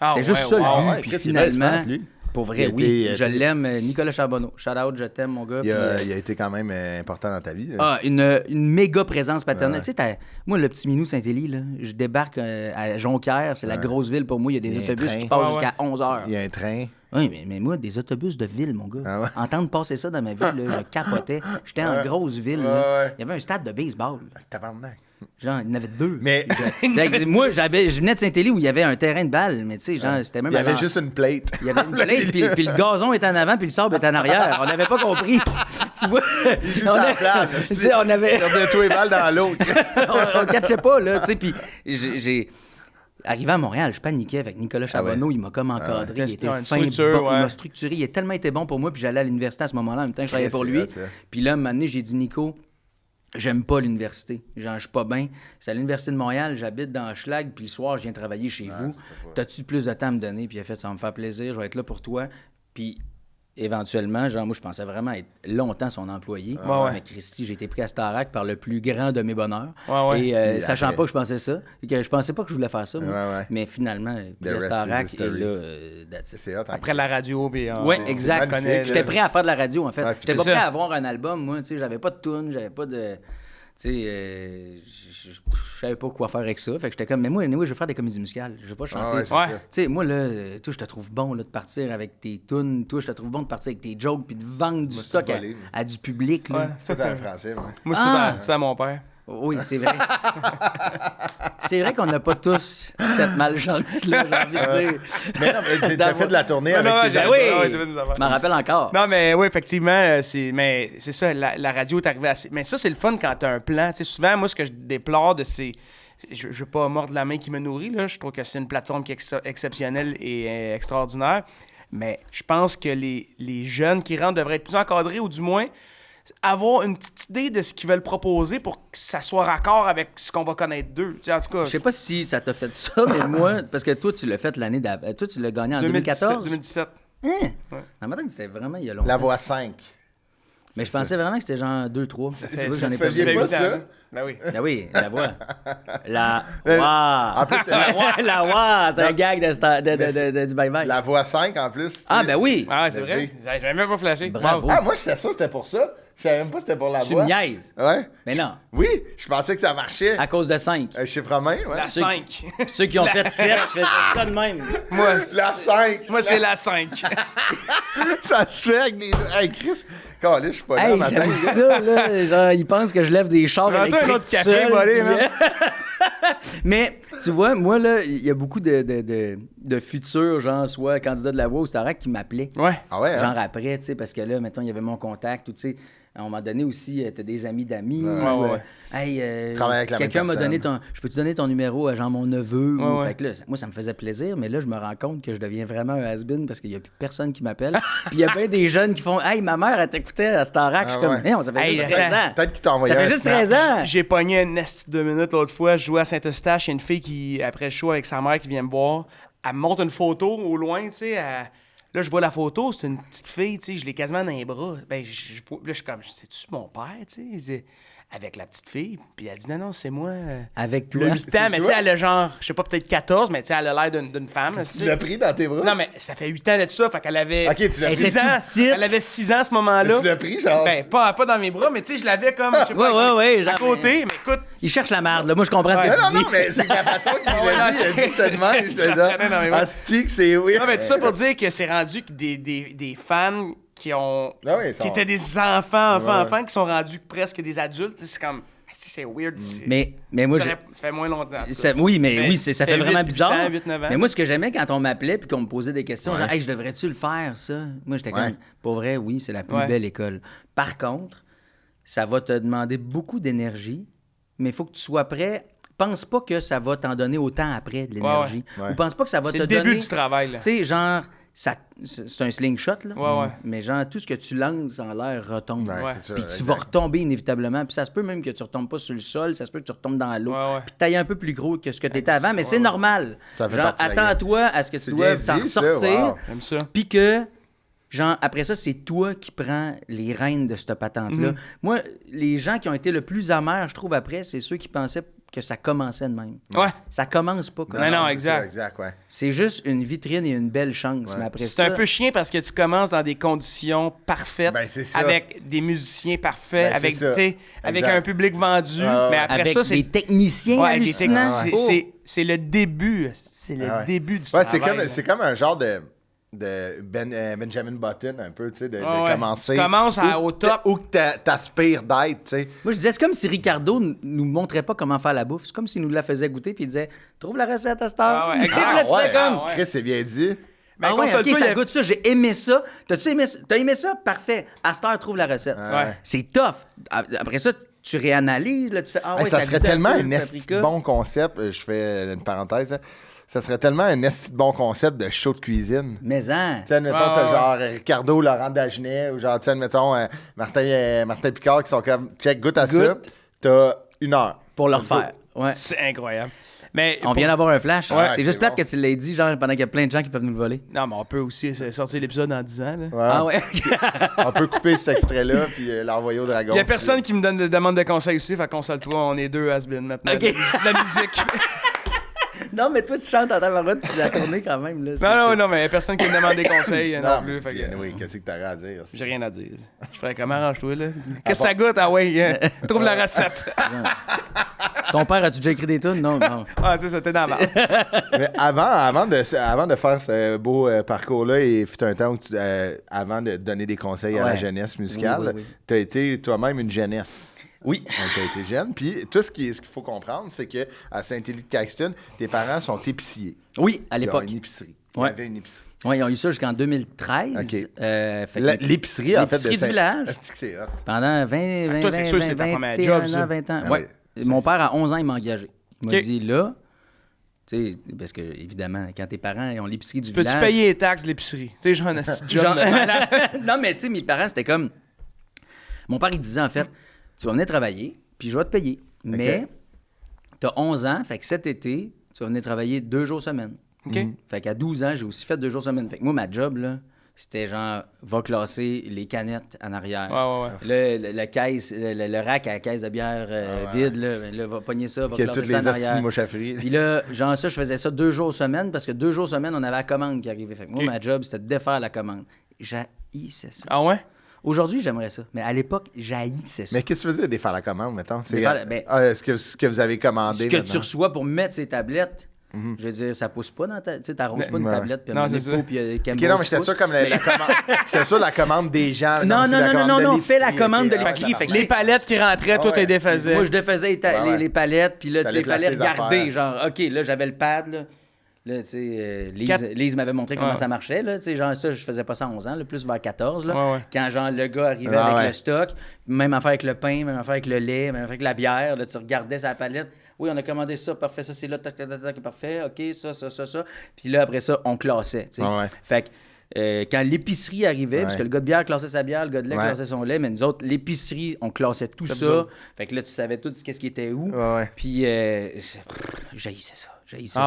C'était juste ça le but. Puis finalement... Pour vrai, je l'aime. Nicolas Charbonneau. Shout-out, je t'aime, mon gars. Il a été quand même important dans ta vie. Une méga présence paternelle. Tu sais, moi, le petit minou Saint-Élie, là, je débarque à Jonquière. C'est la grosse ville pour moi. Il y a des autobus qui passent jusqu'à 11h. Il y a un train. Oui, mais moi, des autobus de ville, mon gars. Entendre passer ça dans ma vie, là, je capotais. J'étais en grosse ville. Là. Il y avait un stade de baseball. Tabarnak. Genre, il y en avait 2. Mais moi, je venais de Saint-Élie où il y avait un terrain de balle, mais tu sais, genre, c'était même. Il y avait juste une plate. Il y avait une plate, puis le gazon était en avant, puis le sable était en arrière. On n'avait pas compris. Tu vois? Il joue sur la plage. On avait. Il avait tous les balles dans l'autre. On catchait pas, là, tu sais, puis j'ai. Arrivé à Montréal, je paniquais avec Nicolas Charbonneau. Il m'a comme encadré. Il était fin, il m'a structuré. Il a tellement été bon pour moi, puis j'allais à l'université à ce moment-là, en même temps que je travaillais pour lui. Puis là, un moment donné, j'ai dit, Nico, j'aime pas l'université. Genre, je suis pas bien. C'est à l'Université de Montréal, j'habite dans Schlag, puis le soir, je viens travailler chez vous. T'as-tu plus de temps à me donner? Puis il a fait, ça va me faire plaisir, je vais être là pour toi. Puis éventuellement, genre, moi, je pensais vraiment être longtemps son employé. Mais Christy, j'ai été pris à Starac par le plus grand de mes bonheurs. Et sachant pas que je pensais ça, que je pensais pas que je voulais faire ça, moi. Mais finalement, à Starac, et là, c'est après la radio, puis oui, exact. J'étais prêt à faire de la radio, en fait. J'étais pas prêt à avoir un album, moi. Tu sais, j'avais pas de tune, j'avais pas de... Tu sais, je savais pas quoi faire avec ça. Fait que j'étais comme, mais moi, je veux faire des comédies musicales. Je veux pas chanter. Tu sais, moi, là, toi, je te trouve bon là, de partir avec tes tunes. Toi, je te trouve bon de partir avec tes jokes puis de vendre du stock à du public. Là. C'est un français, moi, c'est à mon père. Oui, c'est vrai. C'est vrai qu'on n'a pas tous cette malchance-là, j'ai envie de dire. Mais non, mais t'as fait de la tournée avec tes je m'en rappelle encore. Non, mais oui, effectivement, c'est ça, la radio est arrivée assez... Mais ça, c'est le fun quand t'as un plan. Tu sais, souvent, moi, ce que je déplore de ces... Je veux pas mordre la main qui me nourrit, là. Je trouve que c'est une plateforme qui est exceptionnelle et extraordinaire. Mais je pense que les jeunes qui rentrent devraient être plus encadrés, ou du moins... avoir une petite idée de ce qu'ils veulent proposer pour que ça soit raccord avec ce qu'on va connaître d'eux. En tout cas, je sais pas si ça t'a fait ça, mais moi, parce que toi, tu l'as fait l'année d'avant. Toi, tu l'as gagné en 2014? 2017. Non, mais c'était vraiment il y a longtemps. La voix 5. Mais je pensais vraiment que c'était genre 2-3. J'en ai pas ça. Ben oui. Ben oui, la voix. La voix. En plus, la voix, c'est un gag du bye-bye. La voix 5 en plus. Ah, ben oui. Ah, c'est vrai. J'avais même pas flashé. Bravo. Ah, moi, j'étais sûr que c'était pour ça. Je savais même pas que c'était pour la Tu voix. me niaises. Ouais. Mais non. Oui, je pensais que ça marchait. À cause de 5. Chiffre romain, ouais. La 5. Ceux qui ont fait 7 faisaient ça de même. Moi, La 5. Moi, c'est la 5. Ça se fait avec des... Hey, Chris, quand je suis pas là Hey, matin. j'aime ça, là. Genre, ils pensent que je lève des chars Prends-toi électriques un autre tout café, seul, volé, puis, man. Mais, tu vois, moi, là, il y a beaucoup de futurs, genre, soit candidats de la voix ou Starac qui m'appelaient. Ouais. Ah ouais, hein? Genre après, tu sais, parce que là, mettons, il y avait mon contact, ou tu sais, à un moment donné aussi, t'as des amis d'amis. Ouais. Hey, Travailler avec la quelqu'un même m'a donné personne. je peux te donner ton numéro à genre mon neveu? Ouais, ouais. Fait que là, moi, ça me faisait plaisir, mais là, je me rends compte que je deviens vraiment un has-been parce qu'il n'y a plus personne qui m'appelle. Puis il y a bien des jeunes qui font Hey, ma mère, elle t'écoutait à Starac. Je suis comme, ouais. non, ça fait Hey, juste attends. 13 ans. Peut-être qu'il t'a envoyé Ça fait un juste snap. 13 ans. J'ai pogné un nest de minutes l'autre fois. Je jouais à Saint-Eustache. Il y a une fille qui, après le show avec sa mère, qui vient me voir. Elle me montre une photo au loin, tu sais. Là, je vois la photo. C'est une petite fille, tu sais. Je l'ai quasiment dans les bras. Ben, là, je suis comme, c'est-tu mon père, tu sais? Avec la petite fille. Puis elle dit, non, c'est moi. Avec Le toi. 8 ans, mais tu sais, elle a genre, je sais pas, peut-être 14, mais tu sais, elle a l'air d'une femme. Tu l'as pris dans tes bras? Non, mais ça fait 8 ans de ça, fait qu'elle avait Ok, tu l'as 6 pris. ans. Elle était toute petite. Elle avait 6 ans à ce moment-là. Tu l'as pris, genre? Ben, pas dans mes bras, mais tu sais, je l'avais comme, je sais pas, Ouais, à genre, côté, mais écoute. Il cherche la merde, là. Moi, je comprends ce que Non, tu dis. non, mais c'est la façon qu'il Ouais, l'a dit. Il a dit, je te demande, je te J'en prenais dans mes donne. bras. Asti, c'est oui. Non, mais tout ça pour dire que c'est rendu que des fans qui ont. Ah oui, ils sont- qui étaient des enfants, qui sont rendus presque des adultes. C'est comme. C'est weird. Mais moi, ça fait moins longtemps. en tout cas. ça fait vraiment 8 bizarre. ans, 8-9 ans. Mais moi, ce que j'aimais quand on m'appelait puis qu'on me posait des questions, Ouais. genre, hey, je devrais-tu le faire, ça? Moi, j'étais Ouais. comme, pour vrai, oui, c'est la plus Ouais. belle école. Par contre, ça va te demander beaucoup d'énergie, mais il faut que tu sois prêt. Pense pas que ça va t'en donner autant après de l'énergie. Ouais. Ou pense pas que ça va C'est te le donner. début du travail, là. Tu sais, genre, c'est un slingshot, là. Ouais. Mais genre, tout ce que tu lances en l'air retombe. Ouais, Ouais. c'est sûr, Puis tu exact. vas retomber inévitablement. Puis ça se peut même que tu retombes pas sur le sol, ça se peut que tu retombes dans l'eau. Ouais. Puis que tu ailles un peu plus gros que ce que tu étais avant, mais c'est normal. Ça fait Genre, partie de la game. attends-toi à ce que tu C'est doives bien t'en dit, ça, sortir. wow. J'aime ça. Puis que, genre, après ça, c'est toi qui prends les rênes de cette patente-là. Moi, les gens qui ont été le plus amers, je trouve, après, c'est ceux qui pensaient que ça commençait de même. Ouais. Ça commence pas comme Mais ça. non, c'est exact. ça, exact, ouais. C'est juste une vitrine et une belle chance. Mais après C'est ça... un peu chiant parce que tu commences dans des conditions parfaites, Ben, c'est ça. avec des musiciens parfaits, Ben, c'est avec, ça. tu sais, avec Exact. un public vendu. ouais. Mais après avec ça, c'est des techniciens ouais, des hallucinants. techniques. Oh. C'est le début. C'est le Ah ouais. début du Ouais, travail. c'est comme un genre de Benjamin Button, un peu, tu sais, de ouais. commencer. Tu commences au top. Ou que t'aspires d'être, tu sais. Moi, je disais, c'est comme si Ricardo nous montrait pas comment faire la bouffe. C'est comme s'il nous la faisait goûter puis il disait trouve la recette à cette heure. Ah ouais, Puis là, tu fais comme. ouais. Chris, c'est bien dit. Ben, Ah ouais, console-toi, ok, il y ça a- goûte ça, j'ai aimé ça. T'as aimé ça? Parfait. À cette heure, trouve la recette. Ouais. C'est tough. Après ça, tu réanalyses, là, tu fais ah Hey, ouais, ça ça serait goûte tellement peu un le esti paprika. bon concept. Je fais une parenthèse. Hein. Ça serait tellement un esti bon concept de show de cuisine. Mais hein. Tu sais, admettons, Ouais, t'as ouais. genre Ricardo, Laurent Dagenet, ou genre, tu sais, admettons, Martin Picard qui sont comme, check, goûte à ça. Goûte. T'as 1 heure. Pour le refaire. Ouais. C'est incroyable. Mais On vient d'avoir un flash. Ouais, c'est c'est juste plate bon. que tu l'aies dit, genre, pendant qu'il y a plein de gens qui peuvent nous le voler. Non, mais on peut aussi sortir l'épisode dans 10 ans. Là. Ouais. Ah ouais. On peut couper cet extrait-là puis l'envoyer au dragon. Il y a personne qui me donne de demande de conseils aussi, fait console-toi, on est deux has-been maintenant. Ok. De la musique. Non, mais toi, tu chantes en tabarouette puis la tournée quand même. Là. non, mais il y a personne qui me demande des conseils non, Non, plus. mais Fait que, oui, qu'est-ce que t'aurais à dire? j'ai rien à dire. Je ferais comment, arrange-toi, là. Qu'est-ce que ça goûte? Ah ouais, trouve la recette. Ton père, as-tu déjà écrit des tunes? Non, non. Ah, ça, c'était dans la marde. Mais avant de faire ce beau parcours-là, il fut un temps où avant de donner des conseils à la Ouais. jeunesse musicale, Oui, oui, oui. tu as été toi-même une jeunesse. Oui. Donc, tu as été jeune. Puis, tout ce qu'il faut comprendre, c'est qu'à Saint-Élie de Caxton, tes parents sont épiciers. Oui, à Ils ont l'époque. une épicerie. Ouais. Il y avait une épicerie. Oui, ils ont eu ça jusqu'en 2013. OK. Fait que L'épicerie, en fait, l'épicerie du village. Est-ce que c'est hot? Pendant 20, toi, c'est sûr que c'est ta première job, ça. 20 ans. Ah Ouais. oui. Mon père, à 11 ans, il m'a engagé. Il m'a OK. dit, là, tu sais, parce que, évidemment, quand tes parents ils ont l'épicerie du Peux-tu village... payer les taxes de l'épicerie? Tu sais, genre, un petit job. Genre- de malade. non, mais tu sais, mes parents, c'était comme... Mon père, il disait, en fait, tu vas venir travailler, puis je vais te payer. Mais tu as 11 ans, fait que cet été, tu vas venir travailler 2 jours semaine. OK. Fait qu'à 12 ans, j'ai aussi fait 2 jours semaine. Fait que moi, ma job, là, c'était genre, va classer les canettes en arrière. Le caisse, le rack à la caisse de bière vide, là, va pogner ça, va Qu'il y a classer toutes ça les en astuces arrière. de mouches à frites. Puis là, genre ça, je faisais ça 2 jours semaine parce que 2 jours semaine, on avait la commande qui arrivait. Fait que moi, OK. ma job, c'était de défaire la commande. J'haïssais ça. Ah ouais? Aujourd'hui, j'aimerais ça. Mais à l'époque, j'haïssais ça. Mais qu'est-ce que tu faisais des faire la commande, mettons? Ce que vous avez commandé? Ce que tu reçois pour mettre ces tablettes, je veux dire, ça pousse pas dans ta... Tu sais, t'arroses pas une tablette, puis non, c'est ça. puis OK, non, mais j'étais sûr comme la commande... J'étais sûr la commande des gens. Non, fais la commande de l'épicerie. Les palettes qui rentraient, tout est défaisait. Moi, je défaisais les palettes, puis là, tu sais, il fallait regarder, genre, OK, là, j'avais le pad, là. Là, tu sais, Lise m'avait montré comment ça marchait, là. Tu sais, genre, ça, je faisais pas ça à 11 ans, là, plus vers 14, là. Quand, genre, le gars arrivait avec le stock, même affaire avec le pain, même affaire avec le lait, même affaire avec la bière, là, tu regardais sa palette. Oui, on a commandé ça, parfait, ça, c'est là, tac, parfait, OK, ça. Puis là, après ça, on classait, tu sais. Fait que, quand l'épicerie arrivait, parce que le gars de bière classait sa bière, le gars de lait classait son lait, mais nous autres, l'épicerie, on classait tout ça. Fait que là, tu savais tout qu'est-ce qui était où. Puis, j'haïssais ça.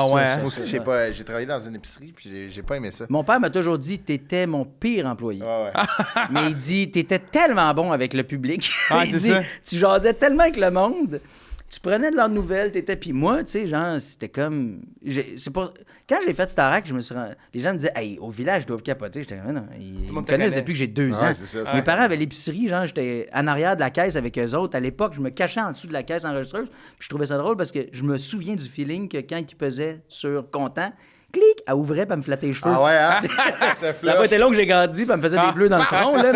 Moi aussi, j'ai travaillé dans une épicerie, puis j'ai pas aimé ça. Mon père m'a toujours dit, t'étais mon pire employé. Mais il dit, t'étais tellement bon avec le public. Il dit, tu jasais tellement avec le monde. Tu prenais de leurs nouvelles, t'étais... Puis moi, tu sais, genre, c'était comme... Quand j'ai fait Starac, les gens me disaient « Hey, au village, ils doivent capoter. » J'étais comme « Non, ils me connaissent depuis que j'ai 2 ans. » Mes parents avaient l'épicerie, genre, j'étais en arrière de la caisse avec eux autres. À l'époque, je me cachais en dessous de la caisse enregistreuse. Puis je trouvais ça drôle parce que je me souviens du feeling que quand ils pesaient sur comptant, clic, elle ouvrait, puis elle me flattait les cheveux. Ah ouais, hein? Ça n'a pas été long que j'ai grandi, puis elle me faisait des bleus dans le front, là,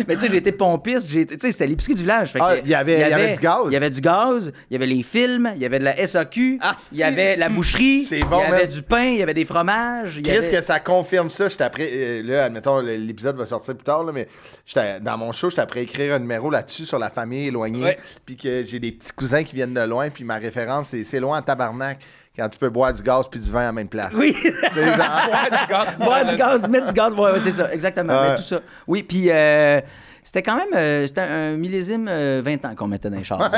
mais tu sais, j'ai été pompiste, tu sais, c'était l'épicerie du village. Il y avait du gaz. Il y avait du gaz, il y avait les films, il y avait de la SAQ, il y avait la boucherie, il y avait du pain, il y avait des fromages. Qu'est-ce que ça confirme ça? J'étais après, là, admettons, l'épisode va sortir plus tard, là, mais dans mon show, j'étais après écrire un numéro là-dessus sur la famille éloignée, puis que j'ai des petits cousins qui viennent de loin, puis ma référence, c'est loin en tabarnak. Quand tu peux boire du gaz puis du vin à la même place. Oui. Boire du gaz. Mettre du gaz. Ouais, c'est ça, exactement. Mais tout ça. Oui, puis c'était quand même c'était un millésime 20 ans qu'on mettait dans les chars.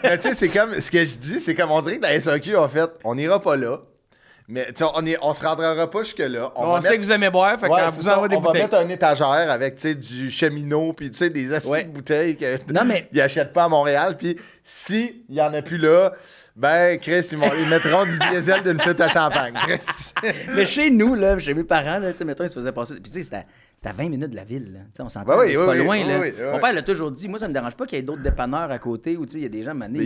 Mais tu sais, c'est comme, ce que je dis, c'est comme on dirait que la SAQ, en fait, on n'ira pas là. Mais on se rendra pas jusque-là. On sait que vous aimez boire, fait qu'on vous envoie des bouteilles. On va mettre un étagère avec du cheminot, puis des astis de bouteilles qu'ils n'achètent pas à Montréal. Puis s'il n'y en a plus là, ben, Chris, ils mettront du diesel d'une flûte à champagne, Chris. Mais chez nous, là, chez mes parents, là, mettons, ils se faisaient passer. Puis, tu sais, c'était à 20 minutes de la ville, là. On s'entend, c'est pas loin, là. Mon père l'a toujours dit, moi, ça me dérange pas qu'il y ait d'autres dépanneurs à côté, où, tu sais, il y a des gens, il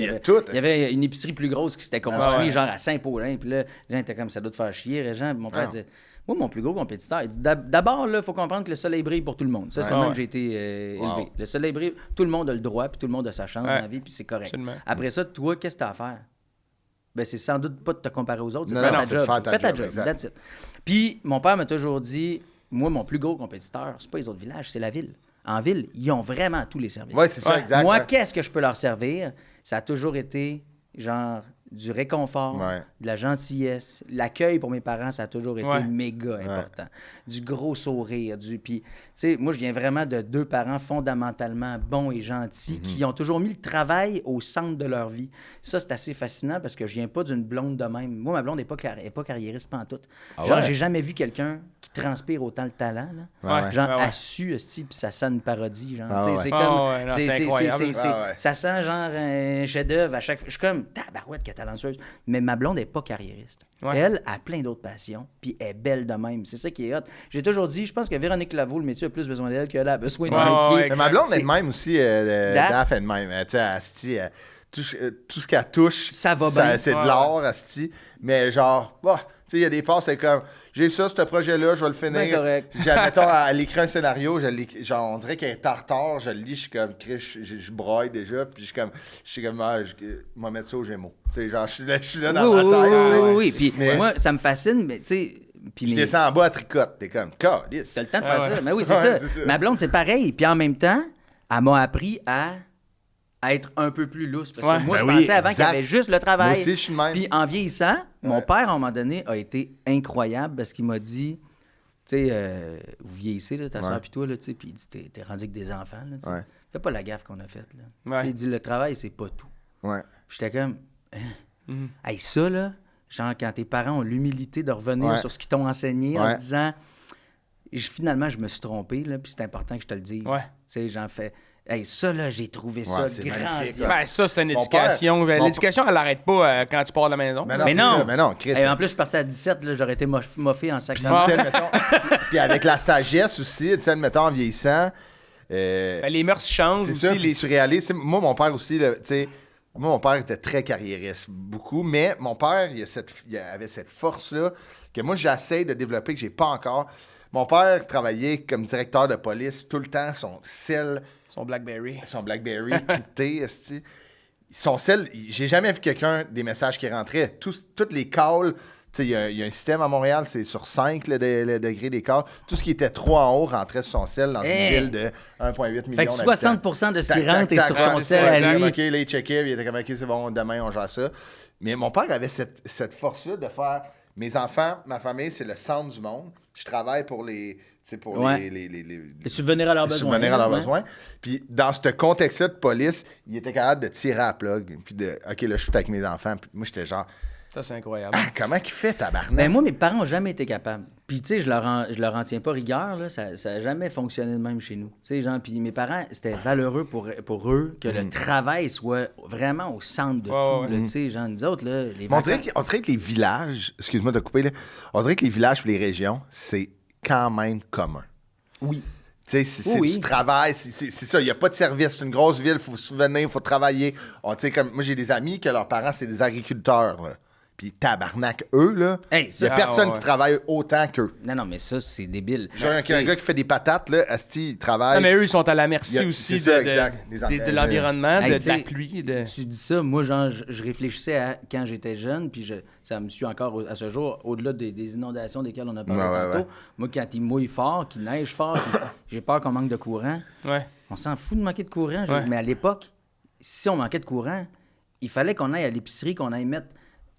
y avait une épicerie plus grosse qui s'était construite, genre à Saint-Paulin. Puis là, les gens étaient comme, ça doit te faire chier, Régent. Mon père disait, moi, mon plus gros compétiteur, il dit, d'abord, là, il faut comprendre que le soleil brille pour tout le monde. Ça, c'est même que j'ai été élevé. Le soleil brille, tout le monde a le droit, puis tout le monde a sa chance dans la vie, puis c'est correct. Après ça, toi, qu'est-ce que tu as à faire? Ben, c'est sans doute pas de te comparer aux autres, c'est faire ta job. That's it. Puis, mon père m'a toujours dit, moi, mon plus gros compétiteur, c'est pas les autres villages, c'est la ville. En ville, ils ont vraiment tous les services. Oui, c'est ça, exact. Moi, qu'est-ce que je peux leur servir? Ça a toujours été, genre, du réconfort, de la gentillesse. L'accueil pour mes parents, ça a toujours été méga important. Du gros sourire. Puis, tu sais, moi, je viens vraiment de 2 parents fondamentalement bons et gentils qui ont toujours mis le travail au centre de leur vie. Ça, c'est assez fascinant parce que je viens pas d'une blonde de même. Moi, ma blonde n'est pas carriériste pantoute. Genre, j'ai jamais vu quelqu'un qui transpire autant le talent. Là. Genre, assu, puis ça sent une parodie. Genre, c'est comme... c'est incroyable. Ça sent genre un chef-d'œuvre à chaque fois. Je suis comme, tabarouette, qu'elle est talentueuse. Mais ma blonde n'est pas carriériste. Elle a plein d'autres passions, puis elle est belle de même. C'est ça qui est hot. J'ai toujours dit, je pense que Véronique Laveau, le métier a plus besoin d'elle qu'elle a besoin du métier. Mais ma blonde est de même aussi. Daph est de même. Tu sais, Asti, tout ce qu'elle touche, ça va bien. C'est de l'or, Asti. Mais genre, tu sais, il y a des passes, c'est comme, j'ai ça, ce projet-là, je vais le finir. Ben correct. Mettons, elle écrit un scénario, genre, on dirait qu'elle est en retard, je le lis, je suis comme, je broille déjà, puis je suis comme, je vais mettre ça aux Gémeaux. Tu sais, genre, je suis là dans ma tête. Oui, puis moi, ça me fascine, mais tu sais... Je descends en bas à tricote, t'es comme, calice. T'as le temps de faire ça. Mais oui, c'est ça. Ma blonde, c'est pareil. Puis en même temps, elle m'a appris à être un peu plus lousse. Parce que moi, je pensais avant qu'il y avait juste le travail. Moi aussi, je suis le même. Puis en vieillissant, mon père, à un moment donné, a été incroyable parce qu'il m'a dit, tu sais, vous vieillissez, là, ta soeur puis toi, là, tu sais, puis il dit, t'es rendu avec des enfants, là, tu sais. Fais pas la gaffe qu'on a faite, là. Il dit, le travail, c'est pas tout. Puis j'étais comme, hey, ça, là, genre, quand tes parents ont l'humilité de revenir sur ce qu'ils t'ont enseigné en se disant, finalement, je me suis trompé, là, puis c'est important que je te le dise. Tu sais, j'en fais... Hey, ça, là, j'ai trouvé ça grandiose. Ben, ça, c'est une éducation. L'éducation, elle n'arrête pas quand tu pars de la maison. Mais non, Chris. En plus, je suis parti à 17, là, j'aurais été moffé en sacrant. Puis avec la sagesse aussi, tu sais, admettons, en vieillissant... les mœurs changent aussi. Tu réalises... Moi, mon père aussi, tu sais... Moi, mon père était très carriériste, beaucoup, mais mon père, il avait cette force-là que moi, j'essaie de développer, que j'ai pas encore. Mon père travaillait comme directeur de police tout le temps, son BlackBerry. Son BlackBerry crypté, esti. Son cell, j'ai jamais vu quelqu'un, des messages qui rentraient. Toutes les calls, tu sais, il y a un système à Montréal, c'est sur 5 le degré des calls. Tout ce qui était trop en haut rentrait sur son cell dans une ville de 1,8 million Fait que 60% de ce qui rentre est sur son cell à lui. OK, là, il checkait, il était comme, OK, c'est bon, demain, on gère ça. Mais mon père avait cette force-là de faire... Mes enfants, ma famille, c'est le centre du monde. Je travaille pour les subvenir à leurs besoins. Subvenir à leurs besoins. Puis dans ce contexte-là de police, il était capable de tirer à la plug. Puis OK, là, je suis avec mes enfants. Puis moi, j'étais genre... Ça, c'est incroyable. Comment qu'il fait, tabarnak? Ben moi, mes parents n'ont jamais été capables. Puis, tu sais, je leur en tiens pas rigueur, là. Ça n'a jamais fonctionné de même chez nous. Tu sais, genre, puis mes parents, c'était valeureux pour eux que le travail soit vraiment au centre de tout, là. Tu sais, genre, nous autres, là, les on dirait que les villages, excuse-moi de couper, là, on dirait que les villages et les régions, c'est quand même commun. Oui. Tu sais, c'est du travail, c'est ça, il n'y a pas de service, c'est une grosse ville, il faut se souvenir, il faut travailler. Tu sais, comme moi, j'ai des amis que leurs parents, c'est des agriculteurs, là. Puis tabarnak, eux, là, il n'y a personne qui travaille autant qu'eux. Non, mais ça, c'est débile. J'ai un gars qui fait des patates, là, asti, il travaille. Non, mais eux, ils sont à la merci aussi de l'environnement, de la pluie. Tu dis ça, moi, genre, je réfléchissais à quand j'étais jeune, puis ça me suit encore à ce jour, au-delà des inondations desquelles on a parlé tantôt. Moi, quand il mouille fort, qu'il neige fort, j'ai peur qu'on manque de courant. Ouais. On s'en fout de manquer de courant. Mais à l'époque, si on manquait de courant, il fallait qu'on aille à l'épicerie, qu'on aille mettre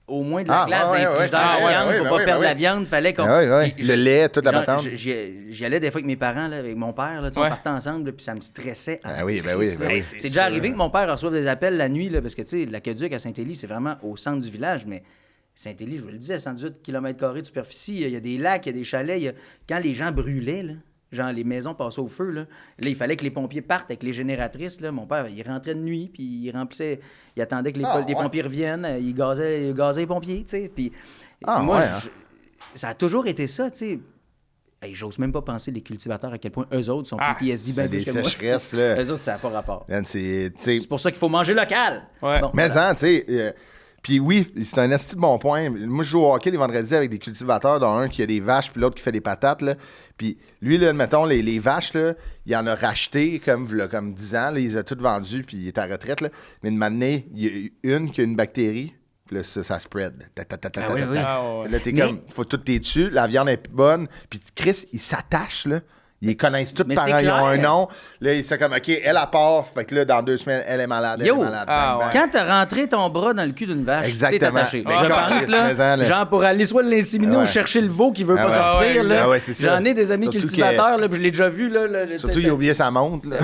au moins de la glace dans les frigidaires de viande pour pas perdre la viande. Fallait qu'on... Le lait, toute la patente. J'y allais des fois avec mes parents, là, avec mon père. Là, on partait ensemble, puis ça me stressait. Oui. C'est déjà arrivé que mon père reçoive des appels la nuit, là, parce que l'aqueduc à Saint-Élie, c'est vraiment au centre du village, mais Saint-Élie, je vous le disais, 118 km² de superficie, il y a des lacs, il y a des chalets. Quand les gens brûlaient, là, genre les maisons passaient au feu, là, il fallait que les pompiers partent avec les génératrices. Là. Mon père, il rentrait de nuit, puis il remplissait, il attendait que les pompiers reviennent, il gazait les pompiers, tu sais. Puis moi, ça a toujours été ça, tu sais. Hey, j'ose même pas penser les cultivateurs à quel point eux autres sont PTSD bien plus que moi. Sécheresses, là. Eux autres, ça n'a pas rapport. C'est pour ça qu'il faut manger local. Ouais. Bon, mais tu sais... Puis oui, c'est un esti de bon point. Moi, je joue au hockey les vendredis avec des cultivateurs, dont un qui a des vaches, puis l'autre qui fait des patates. Là. Puis lui, là, mettons, les vaches, là, il en a racheté comme 10 ans. Là, il les a toutes vendues, puis il est à retraite. Là. Mais une année, il y a une qui a une bactérie, puis là, ça spread. Là, t'es comme, faut tout t'es dessus, la viande est bonne. Puis Chris, il s'attache, là. Ils connaissent tous par ils ont un nom. Là, ils sont comme, OK, elle a part. Fait que là, dans 2 semaines, elle est malade. Elle est malade. Quand t'as rentré ton bras dans le cul d'une vache, t'es attaché. Je pense, là, genre, pour aller soit l'inséminer ou chercher le veau qui veut pas sortir, là. J'en ai des amis cultivateurs, là, puis je l'ai déjà vu, là. Surtout, il a oublié sa montre, là.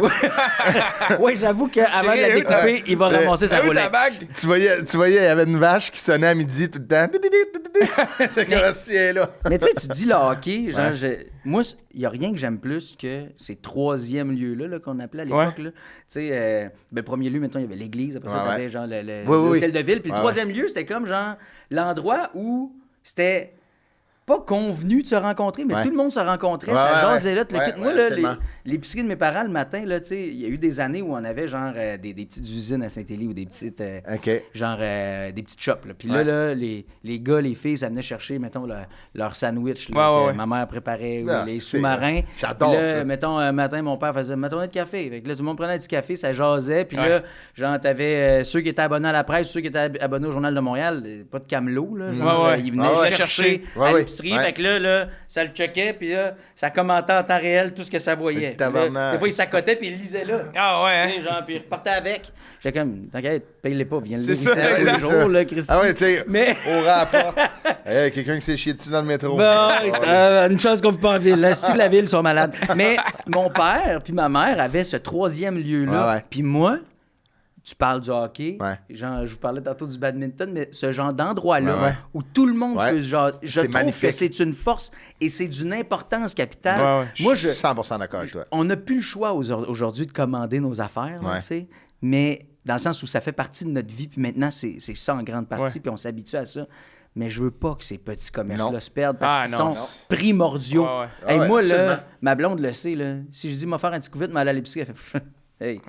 Oui, j'avoue qu'avant de la découper, il va ramasser sa Rolex. Tu voyais, il y avait une vache qui sonnait à midi tout le temps. Mais tu sais, tu dis le hockey, genre, moi, il n'y a rien que j'aime plus que ces 3e lieux-là qu'on appelait à l'époque. Tu sais, le premier lieu, mettons, il y avait l'église. Après ça, tu avais genre l'hôtel de ville. Puis le 3e lieu, c'était comme genre l'endroit où c'était pas convenu de se rencontrer, mais tout le monde se rencontrait. Ça jasait là. Moi, là, l'épicerie de mes parents, le matin, là, tu sais, il y a eu des années où on avait genre des petites usines à Saint-Élie ou des petites... genre des petites shops. Là. Puis là, les gars, les filles, ça venait chercher, mettons, leur sandwich là, que ma mère préparait, ou les sous-marins. J'adore là, ça. Mettons, un matin, mon père faisait ma tournée de café. Fait que là, tout le monde prenait un petit café, ça jasait. Puis là, genre, t'avais ceux qui étaient abonnés à la presse, ceux qui étaient abonnés au Journal de Montréal, pas de camelot, là. Ils venaient chercher à l'épicerie. Fait que là, ça le checkait, puis là, ça commentait en temps réel tout ce que ça voyait. Là, des fois, il s'accotait, puis il lisait là. Genre, puis il repartait avec. J'étais comme, t'inquiète, paye-les pas, viens le lire ici tous les jours, là, Christy. Tu sais, au rapport. Quelqu'un qui s'est chié dessus dans le métro. Une chance qu'on vit pas en ville. Si la ville sont malades. Mais mon père puis ma mère avaient ce 3e lieu-là. Puis moi, tu parles du hockey, genre, je vous parlais tantôt du badminton, mais ce genre d'endroit-là où tout le monde peut genre, je trouve magnifique. Que c'est une force et c'est d'une importance capitale. Moi, je suis 100% d'accord avec toi. On n'a plus le choix aujourd'hui de commander nos affaires, tu sais, mais dans le sens où ça fait partie de notre vie, puis maintenant, c'est ça en grande partie, puis on s'habitue à ça. Mais je veux pas que ces petits commerces-là se perdent parce qu'ils sont primordiaux. Moi, là, ma blonde le sait, là, si je dis m'a faire un petit coup vite, m'aller à l'épicerie, elle fait hey,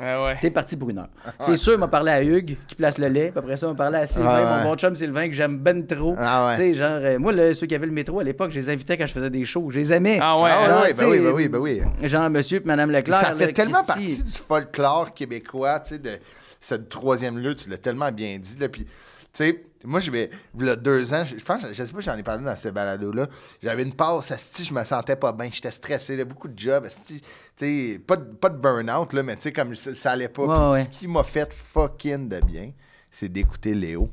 t'es parti pour une heure. C'est sûr, il m'a parlé à Hugues qui place le lait. Puis après ça, il m'a parlé à Sylvain, mon bon chum Sylvain, que j'aime ben trop. Tu sais, genre, moi, là, ceux qui avaient le métro à l'époque, je les invitais quand je faisais des shows. Je les aimais. Ben oui. Genre, monsieur et madame Leclerc. Ça fait tellement partie du folklore québécois, tu sais, de ce troisième lieu, tu l'as tellement bien dit, là. Puis, tu sais, moi, il y a 2 ans, je pense, je sais pas si j'en ai parlé dans ce balado-là, j'avais une passe, je me sentais pas bien, j'étais stressé, là, beaucoup de jobs, tu sais, pas de burn-out, là, mais tu sais, comme ça allait pas. Ce qui m'a fait fucking de bien, c'est d'écouter Léo.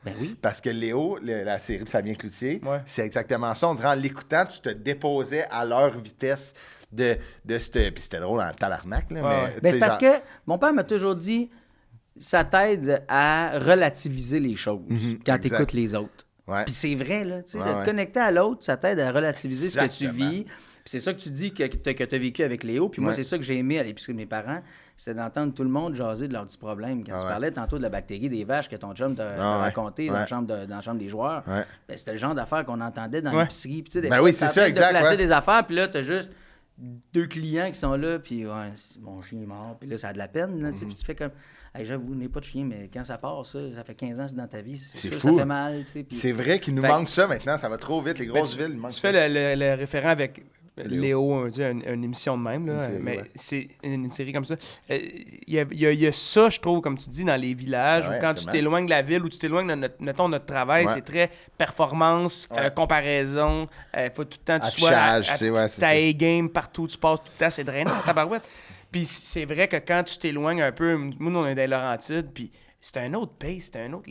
Ben oui. Parce que Léo, la série de Fabien Cloutier, c'est exactement ça. On dirait en l'écoutant, tu te déposais à leur vitesse de cette... Puis c'était drôle en tabarnak, là, mais c'est parce que mon père m'a toujours dit... Ça t'aide à relativiser les choses quand tu écoutes les autres. Puis c'est vrai, là, tu sais, de te connecter à l'autre, ça t'aide à relativiser ce que tu vis. Puis c'est ça que tu dis que tu as vécu avec Léo. Puis moi, c'est ça que j'ai aimé à l'épicerie de mes parents, c'était d'entendre tout le monde jaser de leurs petits problèmes. Quand tu parlais tantôt de la bactérie des vaches que ton chum t'a raconté dans la chambre des joueurs, ben, c'était le genre d'affaires qu'on entendait dans l'épicerie. Puis tu sais, des fois, c'est ça, exact. De placer des affaires, puis là, t'as juste 2 clients qui sont là, puis mon chien est mort, puis là, ça a de la peine. Là, puis tu fais comme... Hey, j'avoue, vous n'avez pas de chien, mais quand ça part, ça fait 15 ans que c'est dans ta vie, c'est sûr, fou. Ça fait mal. Tu sais, puis... C'est vrai qu'il nous manque ça maintenant, ça va trop vite, les grosses villes. Tu fais le référent avec Léo, une émission de même, là, mais c'est une série comme ça. Il y a ça, je trouve, comme tu dis, dans les villages, où quand tu t'éloignes de la ville, ou tu t'éloignes de notre travail, c'est très performance, comparaison, faut tout le temps que tu sois à ta A-game partout où tu passes tout le temps, c'est drainant, tabarouette. Puis c'est vrai que quand tu t'éloignes un peu, nous, on est des Laurentides, puis c'est un autre pays, c'est un autre...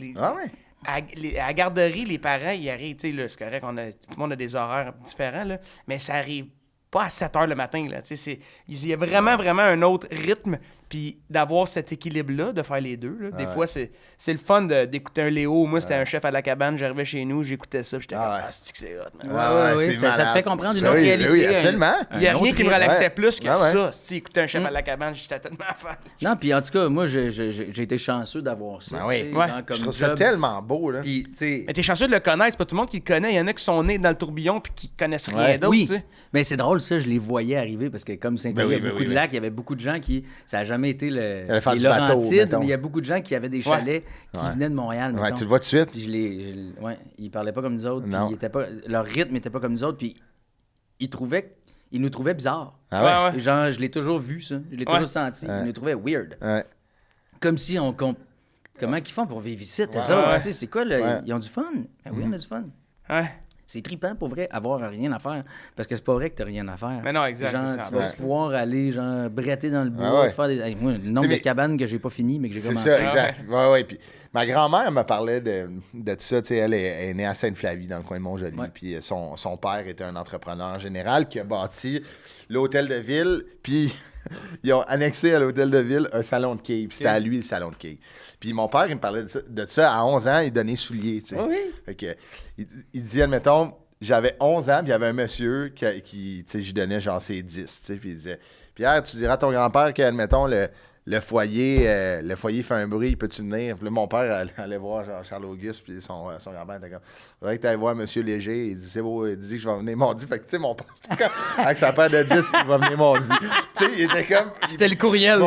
À la garderie, les parents, ils arrivent, tu sais, là, c'est correct, tout le monde a des horaires différents, là, mais ça arrive pas à 7 heures le matin, là, tu sais, il y a vraiment un autre rythme, puis d'avoir cet équilibre-là, de faire les deux, là. Des fois, c'est le fun d'écouter un Léo. Moi, c'était un chef à la cabane, j'arrivais chez nous, j'écoutais ça, j'étais comme, c'est que c'est hot, man. Ça te fait comprendre une autre réalité. Oui, absolument. Il n'y a rien qui me relaxait plus que ça. Si écouter un chef à la cabane, j'étais tellement fan. Non, puis en tout cas, moi, j'ai été chanceux d'avoir ça. Je trouve ça tellement beau, là. Mais t'es chanceux de le connaître, c'est pas tout le monde qui le connaît. Il y en a qui sont nés dans le tourbillon puis qui connaissent rien d'autre. Oui, mais c'est drôle, ça, je les voyais arriver parce que comme Saint-Élie, il y a beaucoup de lacs, il y avait beaucoup de gens qui... Ça n'a jamais été les Laurentides, mais il y a beaucoup de gens qui avaient des chalets qui venaient de Montréal. Tu le vois tout de suite. Puis ils parlaient pas comme nous autres. Leur rythme n'était pas comme nous autres. Puis ils nous trouvaient bizarres. Genre, je l'ai toujours vu, ça. Je l'ai toujours senti. Ils nous trouvaient weird. Comme si on... Comment ils font pour vivre ici? C'est quoi, là? Ils ont du fun. Ben oui, on a du fun. C'est trippant pour vrai, avoir rien à faire. Parce que c'est pas vrai que t'as rien à faire. Mais non, exact. Genre, tu vas pouvoir aller, genre, bretter dans le bois, faire des. Moi, le nombre de cabanes que j'ai pas fini, mais que j'ai commencé. C'est ça, exact. Puis ma grand-mère me parlait de ça. Tu sais, elle est née à Sainte-Flavie, dans le coin de Montjoly. Puis son père était un entrepreneur en général qui a bâti l'hôtel de ville. Puis ils ont annexé à l'hôtel de ville un salon de quilles. Puis c'était à lui le salon de quilles. Puis mon père, il me parlait de ça. À 11 ans, il donnait souliers, tu sais. Fait que, il disait, admettons, j'avais 11 ans, puis il y avait un monsieur qui tu sais, je donnais genre ses 10, tu sais. Puis il disait, Pierre, tu diras à ton grand-père que, admettons, le foyer fait un bruit, peux-tu venir? Puis là, mon père allait voir genre Charles-Auguste, puis son grand-père était comme, faudrait que tu ailles voir M. Léger. Il dit, c'est beau, il dit que je vais venir mardi. Fait que, tu sais, mon père, avec sa paire de 10, il va venir mardi. Tu sais, il était comme. C'était le courriel.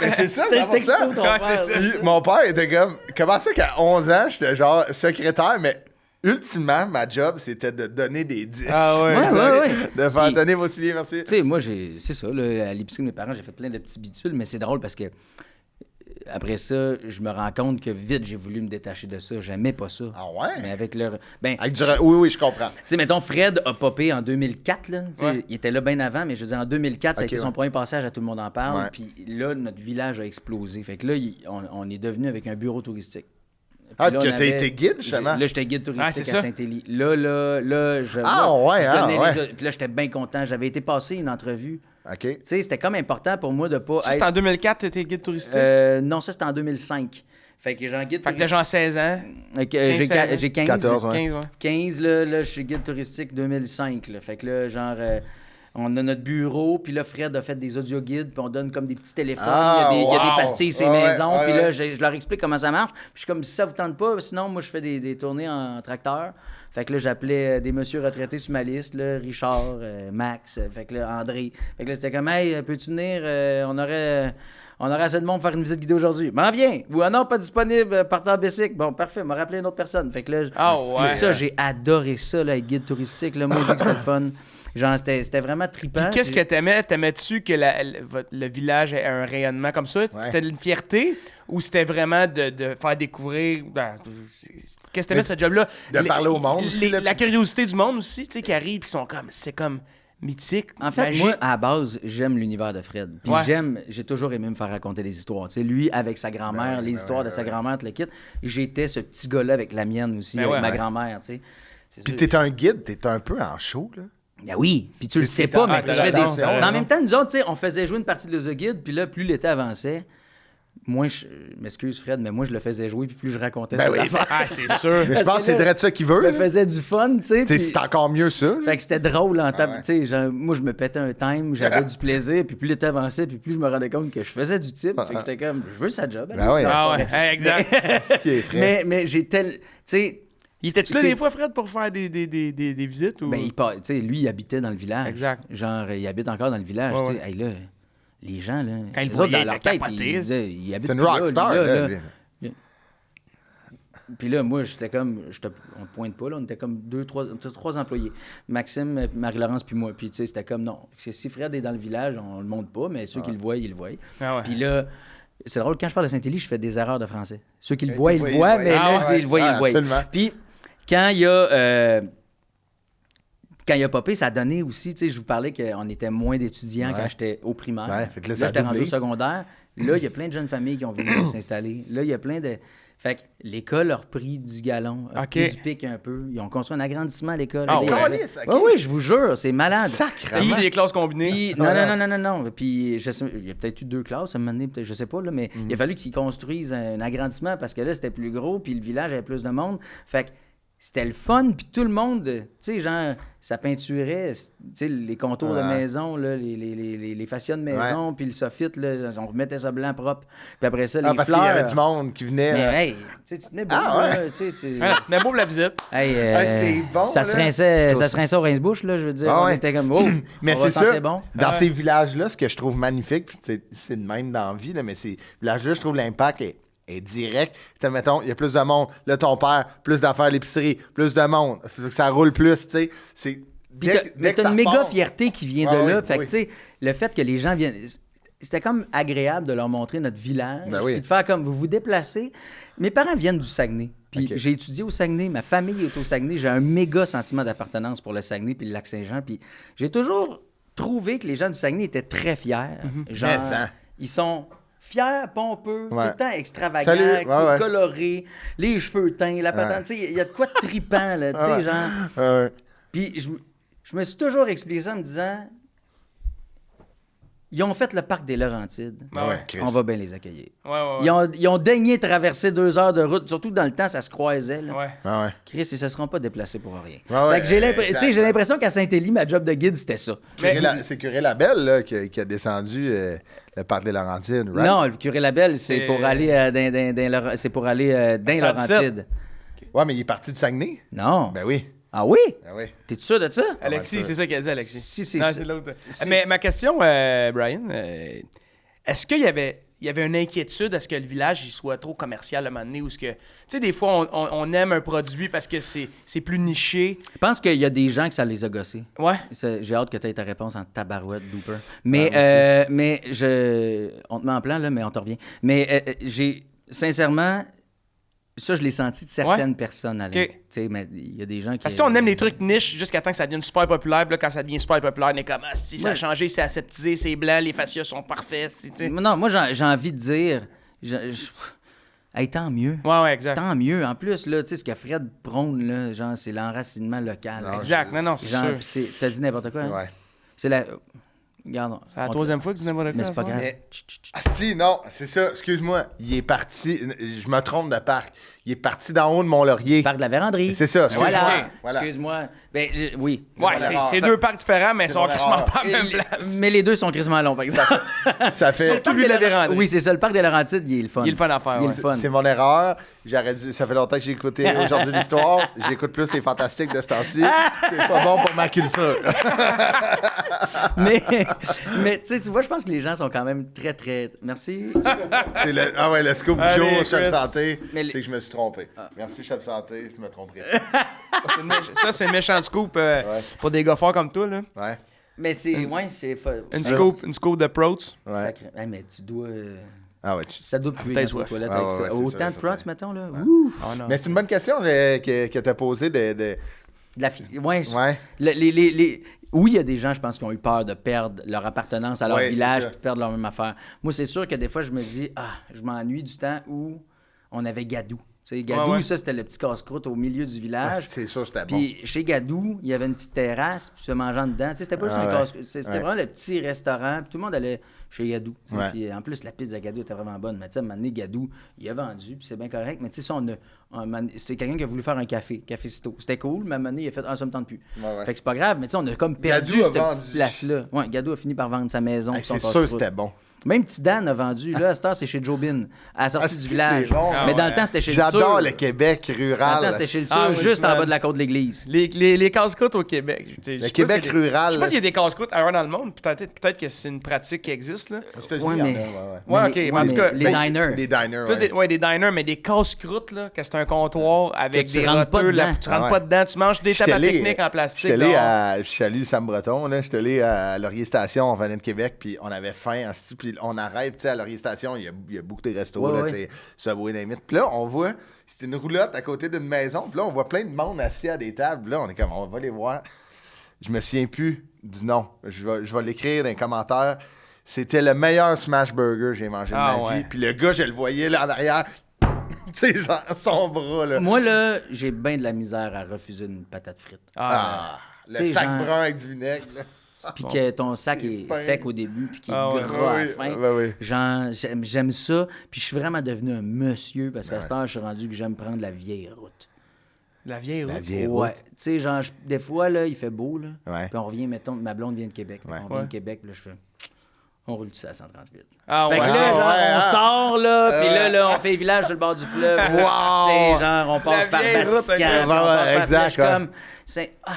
Mais c'est ça, c'est le texto, ton père. Puis mon père était comme, comment ça qu'à 11 ans, j'étais genre secrétaire, mais. Ultimement, ma job, c'était de donner des 10. De faire donner vos souliers, merci. Tu sais, moi, c'est ça, là, à l'épicerie de mes parents, j'ai fait plein de petits bitules, mais c'est drôle parce que après ça, je me rends compte que vite, j'ai voulu me détacher de ça. J'aimais pas ça. Ah ouais? Mais avec le... Oui, je comprends. Tu sais, mettons, Fred a popé en 2004, là. Il était là bien avant, mais je veux dire, en 2004, ça a été son premier passage à Tout le monde en parle. Puis là, notre village a explosé. Fait que là, on est devenu avec un bureau touristique. Puis là, que t'as été guide, justement? Là, j'étais guide touristique à Saint-Élie. Là, je... Puis là, j'étais bien content. J'avais été passer une entrevue OK. Tu sais, c'était comme important pour moi de pas Ça, c'était en 2004, t'étais guide touristique? Non, ça, c'était en 2005. Fait que j'ai un guide Fait que t'as genre 16 ans. J'ai 15. 14, ouais. 15, ouais. 15, là, je suis guide touristique 2005. Là. Fait que là, genre, on a notre bureau, puis là, Fred a fait des audio-guides, puis on donne comme des petits téléphones. Il y a des pastilles, ces maisons, puis là, je leur explique comment ça marche. Puis je suis comme, si ça vous tente pas, sinon, moi, je fais des tournées en tracteur. Fait que là, j'appelais des messieurs retraités sur ma liste, là, Richard, Max, fait que là, André. Fait que là, c'était comme, hey, peux-tu venir? On aurait assez de monde pour faire une visite guidée aujourd'hui. M'en viens! Non, pas disponible, partez en bicycle. Bon, parfait, m'a rappelé une autre personne. Fait que là, ça, j'ai adoré ça, là, être guide touristique. Là, moi, je dis que c'était le fun. Genre, c'était vraiment trippant. Puis qu'est-ce que t'aimais? T'aimais-tu que le village ait un rayonnement comme ça? Ouais. C'était une fierté ou c'était vraiment de faire découvrir... qu'est-ce que t'aimais de ce job-là? De parler au monde aussi. La curiosité du monde aussi, tu sais, qui arrive, puis sont comme... C'est comme mythique, en fait, magique. moi, à la base, j'aime l'univers de Fred. Puis j'ai toujours aimé me faire raconter des histoires. Tu sais, lui, avec sa grand-mère, les histoires de sa grand-mère, tout le kit. J'étais ce petit gars-là avec la mienne aussi, avec ma grand-mère, tu sais. Puis t'es un guide, t'es un peu en show, là. Ben oui, puis tu le sais pas, mais tu fais des... Mais en même temps, nous autres, tu sais, on faisait jouer une partie de The Guide, puis là, plus l'été avançait, moi, je m'excuse Fred, mais moi, je le faisais jouer, puis plus je racontais ça. C'est sûr. Mais je pense que c'est vrai de ça qu'il veut. Je me faisais du fun, tu sais. Puis... c'est encore mieux ça. Fait que c'était drôle en table. Tu sais, moi, je me pétais un time, j'avais du plaisir, puis plus l'été avançait, puis plus je me rendais compte que je faisais du type. Fait que j'étais comme, je veux sa job. Exact. Mais j'ai tu sais... Il était-tu là des fois, Fred, pour faire des visites? Ou... Ben, tu sais, lui, il habitait dans le village. Exact. Genre, il habite encore dans le village. Tu sais, hey, là, les gens, là, quand ils autres, dans leur tête, ils habitent c'est une rockstar, là. Puis là, moi, j'étais comme... on ne pointe pas, là. On était comme trois employés. Maxime, Marie-Laurence, puis moi. Puis, tu sais, c'était comme, non. Si Fred est dans le village, on le montre pas, mais ceux qui le voient, ils le voient. Puis là... C'est drôle, quand je parle de Saint-Élie, je fais des erreurs de français. Ceux qui le voient, ils le voient, mais là, ils le voient, ils le voient. Absolument. Puis, quand il y a popé, ça a donné aussi, tu sais, je vous parlais qu'on était moins d'étudiants quand j'étais au primaire. Ouais, fait que là j'étais rendu au secondaire. Là, il y a plein de jeunes familles qui ont voulu s'installer. Là, il y a plein de... Fait que l'école a repris du galon, a repris du pic un peu. Ils ont construit un agrandissement à l'école. Oui, je vous jure, c'est malade. Sacrément. Des classes combinées. Non. Puis, il y a peut-être eu 2 classes à un moment donné, peut-être, je sais pas, là, mais il a fallu qu'ils construisent un agrandissement parce que là, c'était plus gros, puis le village avait plus de monde. Fait que c'était le fun, puis tout le monde, tu sais, genre, ça peinturait, tu sais, les contours de maison, là, les fascias de maison, puis le soffit, là, on remettait ça blanc propre. Puis après ça, les parce fleurs... qu'il y avait du monde qui venait. Mais hey, tu te mets beau, tu te mets beau pour la visite. Hey, c'est bon, ça se rinçait au rince-bouche, là, je veux dire. On était comme, oh, mais c'est ça, bon. Dans ces villages-là, ce que je trouve magnifique, puis c'est de même dans la vie, là, mais ces villages-là, je trouve l'impact est direct. T'sais, mettons, il y a plus de monde. Là, ton père, plus d'affaires à l'épicerie, plus de monde. Ça roule plus, tu sais. Mais t'as une méga fierté qui vient de là. Fait que, tu sais, le fait que les gens viennent... C'était comme agréable de leur montrer notre village. Puis de faire comme, vous vous déplacez. Mes parents viennent du Saguenay. Puis j'ai étudié au Saguenay. Ma famille est au Saguenay. J'ai un méga sentiment d'appartenance pour le Saguenay puis le Lac-Saint-Jean. Puis j'ai toujours trouvé que les gens du Saguenay étaient très fiers. Genre, ils sont... fiers, pompeux, tout le temps extravagants, colorés, les cheveux teints, la patente. Il y a de quoi de trippant, là, tu sais, genre. Puis je me suis toujours expliqué ça en me disant, ils ont fait le parc des Laurentides. On va bien les accueillir. Ils ont daigné traverser 2 heures de route, surtout dans le temps, ça se croisait. Là. Chris, ils se seront pas déplacés pour rien. Fait que j'ai l'impression qu'à Saint-Élie, ma job de guide, c'était ça. C'est Curé Labelle là, qui a descendu le parc des Laurentides, right? Non, le Curé Labelle, c'est pour aller dans Laurentides. Ouais, mais il est parti du Saguenay? Non. Ben oui. Ah oui? Ben oui. T'es sûr de ça? Alexis, c'est ça qu'il a dit, Alexis. Si, c'est non, ça. c'est l'autre. Mais ma question, Brian, est-ce qu'il y avait une inquiétude à ce que le village il soit trop commercial à un moment donné ou ce que... Tu sais, des fois, on aime un produit parce que c'est plus niché. Je pense qu'il y a des gens que ça les a gossés. Ouais. J'ai hâte que tu aies ta réponse en tabarouette, Dooper. Mais, on te met en plan, là, mais on te revient. Mais sincèrement... Ça, je l'ai senti de certaines personnes aller. Mais il y a des gens qui... Parce que on aime les trucs niches jusqu'à temps que ça devienne super populaire. Puis là, quand ça devient super populaire, on est comme, si ça a changé, c'est aseptisé, c'est blanc, les fascias sont parfaits. Non, moi, j'ai envie de dire... Hey, tant mieux. Ouais, exact. Tant mieux. En plus, là, tu sais, ce que Fred prône, là, genre, c'est l'enracinement local. Exact. Non, c'est sûr. T'as dit n'importe quoi, hein? Ouais. C'est la... Regarde, C'est la troisième fois que tu n'aimes pas mais c'est pas grave. Asti, non, c'est ça, excuse-moi. Il est parti, je me trompe de parc. Il est parti d'en haut de Mont-Laurier. Parc de la Véranderie. C'est ça, excuse-moi. Voilà. Excuse-moi. Ben, oui. Ouais, c'est deux parcs différents, mais ils sont quasiment pas à la même place. Mais les deux sont crissement longs, par exemple. Ça fait... Surtout lui, la Véranderie. Oui, c'est ça. Le parc de Laurentides, il est le fun. Il est le fun à faire, Il est le fun. C'est mon erreur. Ça fait longtemps que j'ai écouté Aujourd'hui l'Histoire. J'écoute plus les Fantastiques de ce temps-ci. C'est pas bon pour ma culture. mais tu vois, je pense que les gens sont quand même très, très... Merci. Le scoop du Allez, jour, Chef Chris. Santé, Mais c'est que je me suis trompé. Merci, Chef Santé, je me tromperai. Ça, c'est un méchant scoop pour des gars forts comme toi, là. Ouais. Mais c'est... Ouais, c'est... Une scoop de Prots. Ouais. Sacré. Hey, mais tu dois... Ah ouais. Ça doit puer peut-être dans tes soif. toilettes Ah avec ouais, ça. ouais, c'est Autant ça, de prots, certain. mettons, là. Ouais. Ouh! Oh, non. Mais c'est une bonne question que tu as posée de... De la fille. Ouais. Ouais. Oui, il y a des gens, je pense, qui ont eu peur de perdre leur appartenance à leur Ouais, village c'est ça. et de perdre leur même affaire. Moi, c'est sûr que des fois, je me dis, je m'ennuie du temps où on avait Gadou. Tu sais, Gadou, Ouais. ça, c'était le petit casse-croûte au milieu du Ah, village. c'est sûr, c'était bon. Puis chez Gadou, il y avait une petite terrasse, puis se mangeant dedans. Tu sais, c'était pas juste Ah un ouais. casse-croûte. C'était Ouais. vraiment le petit restaurant. Puis tout le monde allait chez Gadou. Tu sais. Ouais. Puis en plus, la pizza Gadou était vraiment bonne. Mais tu sais, à un moment donné, Gadou, il a vendu, puis c'est bien correct. Mais tu sais, ça, c'était quelqu'un qui a voulu faire un café Cito. C'était cool, mais à un moment donné, il a fait ça me tente plus. Ouais. Fait que c'est pas grave, mais tu sais, on a comme perdu Gadou a cette vendu. petite place-là. Ouais, Gadou a fini par vendre sa maison. Hey, puis son c'est sûr casse-croûte. que c'était bon. Même Petit Dan a vendu. Là, à cette heure, c'est chez Jobin, à la sortie Ah, du c'est village. bon. Mais Ah dans ouais. le temps, c'était chez le J'adore Tur. le Québec Dans le rural. temps, c'était chez le Tur, Ah oui, juste en man. bas de la côte de l'église. Les casse-croûtes au Québec. Le Québec rural. Je sais pas s'il y a des casse-croûtes ailleurs dans le monde. Peut-être que c'est une pratique qui existe, là. Aux États-Unis, Ouais, il y en a, mais- Ouais, ok. les- mais en tout cas, les Ben, diners. Des diners, Plus ouais. des diners, mais des casse-croûtes, là, que c'est un comptoir avec Que tu des rentres pas roteux, là, dedans. tu rentres Ah pas ouais. dedans, tu manges des J'étais tables à allé- pique-nique en plastique. J'étais allé dehors. à... Je salue Sam Breton, là. J'étais allé à Laurier Station, on venait de Québec, puis on avait faim, puis on arrête, tu sais, à Laurier Station, il y a beaucoup de restos, Ouais, là, ouais. tu sais, Subway, Name It. Puis là, on voit, c'était une roulotte à côté d'une maison, puis là, on voit plein de monde assis à des tables, là, on est comme, on va les voir. Je me souviens plus du nom. Je vais l'écrire dans les commentaires. C'était le meilleur smash burger que j'ai mangé de ma ouais. vie. Puis le gars, je le voyais là en arrière, tu sais, genre, son bras, là. Moi, là, j'ai bien de la misère à refuser une patate frite. Ah, le Tu sais, sac genre- brun avec du vinaigre, là. Puis que ton sac Il est est fin. sec au début, puis qu'il est Ah ouais. gras à Oui, la fin. ben oui. Genre, j'aime ça. Puis je suis vraiment devenu un monsieur, parce qu'à cette heure, je suis rendu que j'aime prendre la vieille route. La vieille route. La vieille Ouais. route. Tu sais, genre, des fois, là, il fait beau, là. Ouais. Puis on revient, mettons, ma blonde vient de Québec. Ouais. On vient de Québec, là, je fais... On roule ça à 138. Ah Fait ouais. que là, genre, ouais, on hein. sort, là, puis là, on fait village sur le bord du fleuve. Wow. Tu sais, genre, on passe La par vieille route, Vatican, puis on ouais, passe par exact, Flèche, ouais. comme...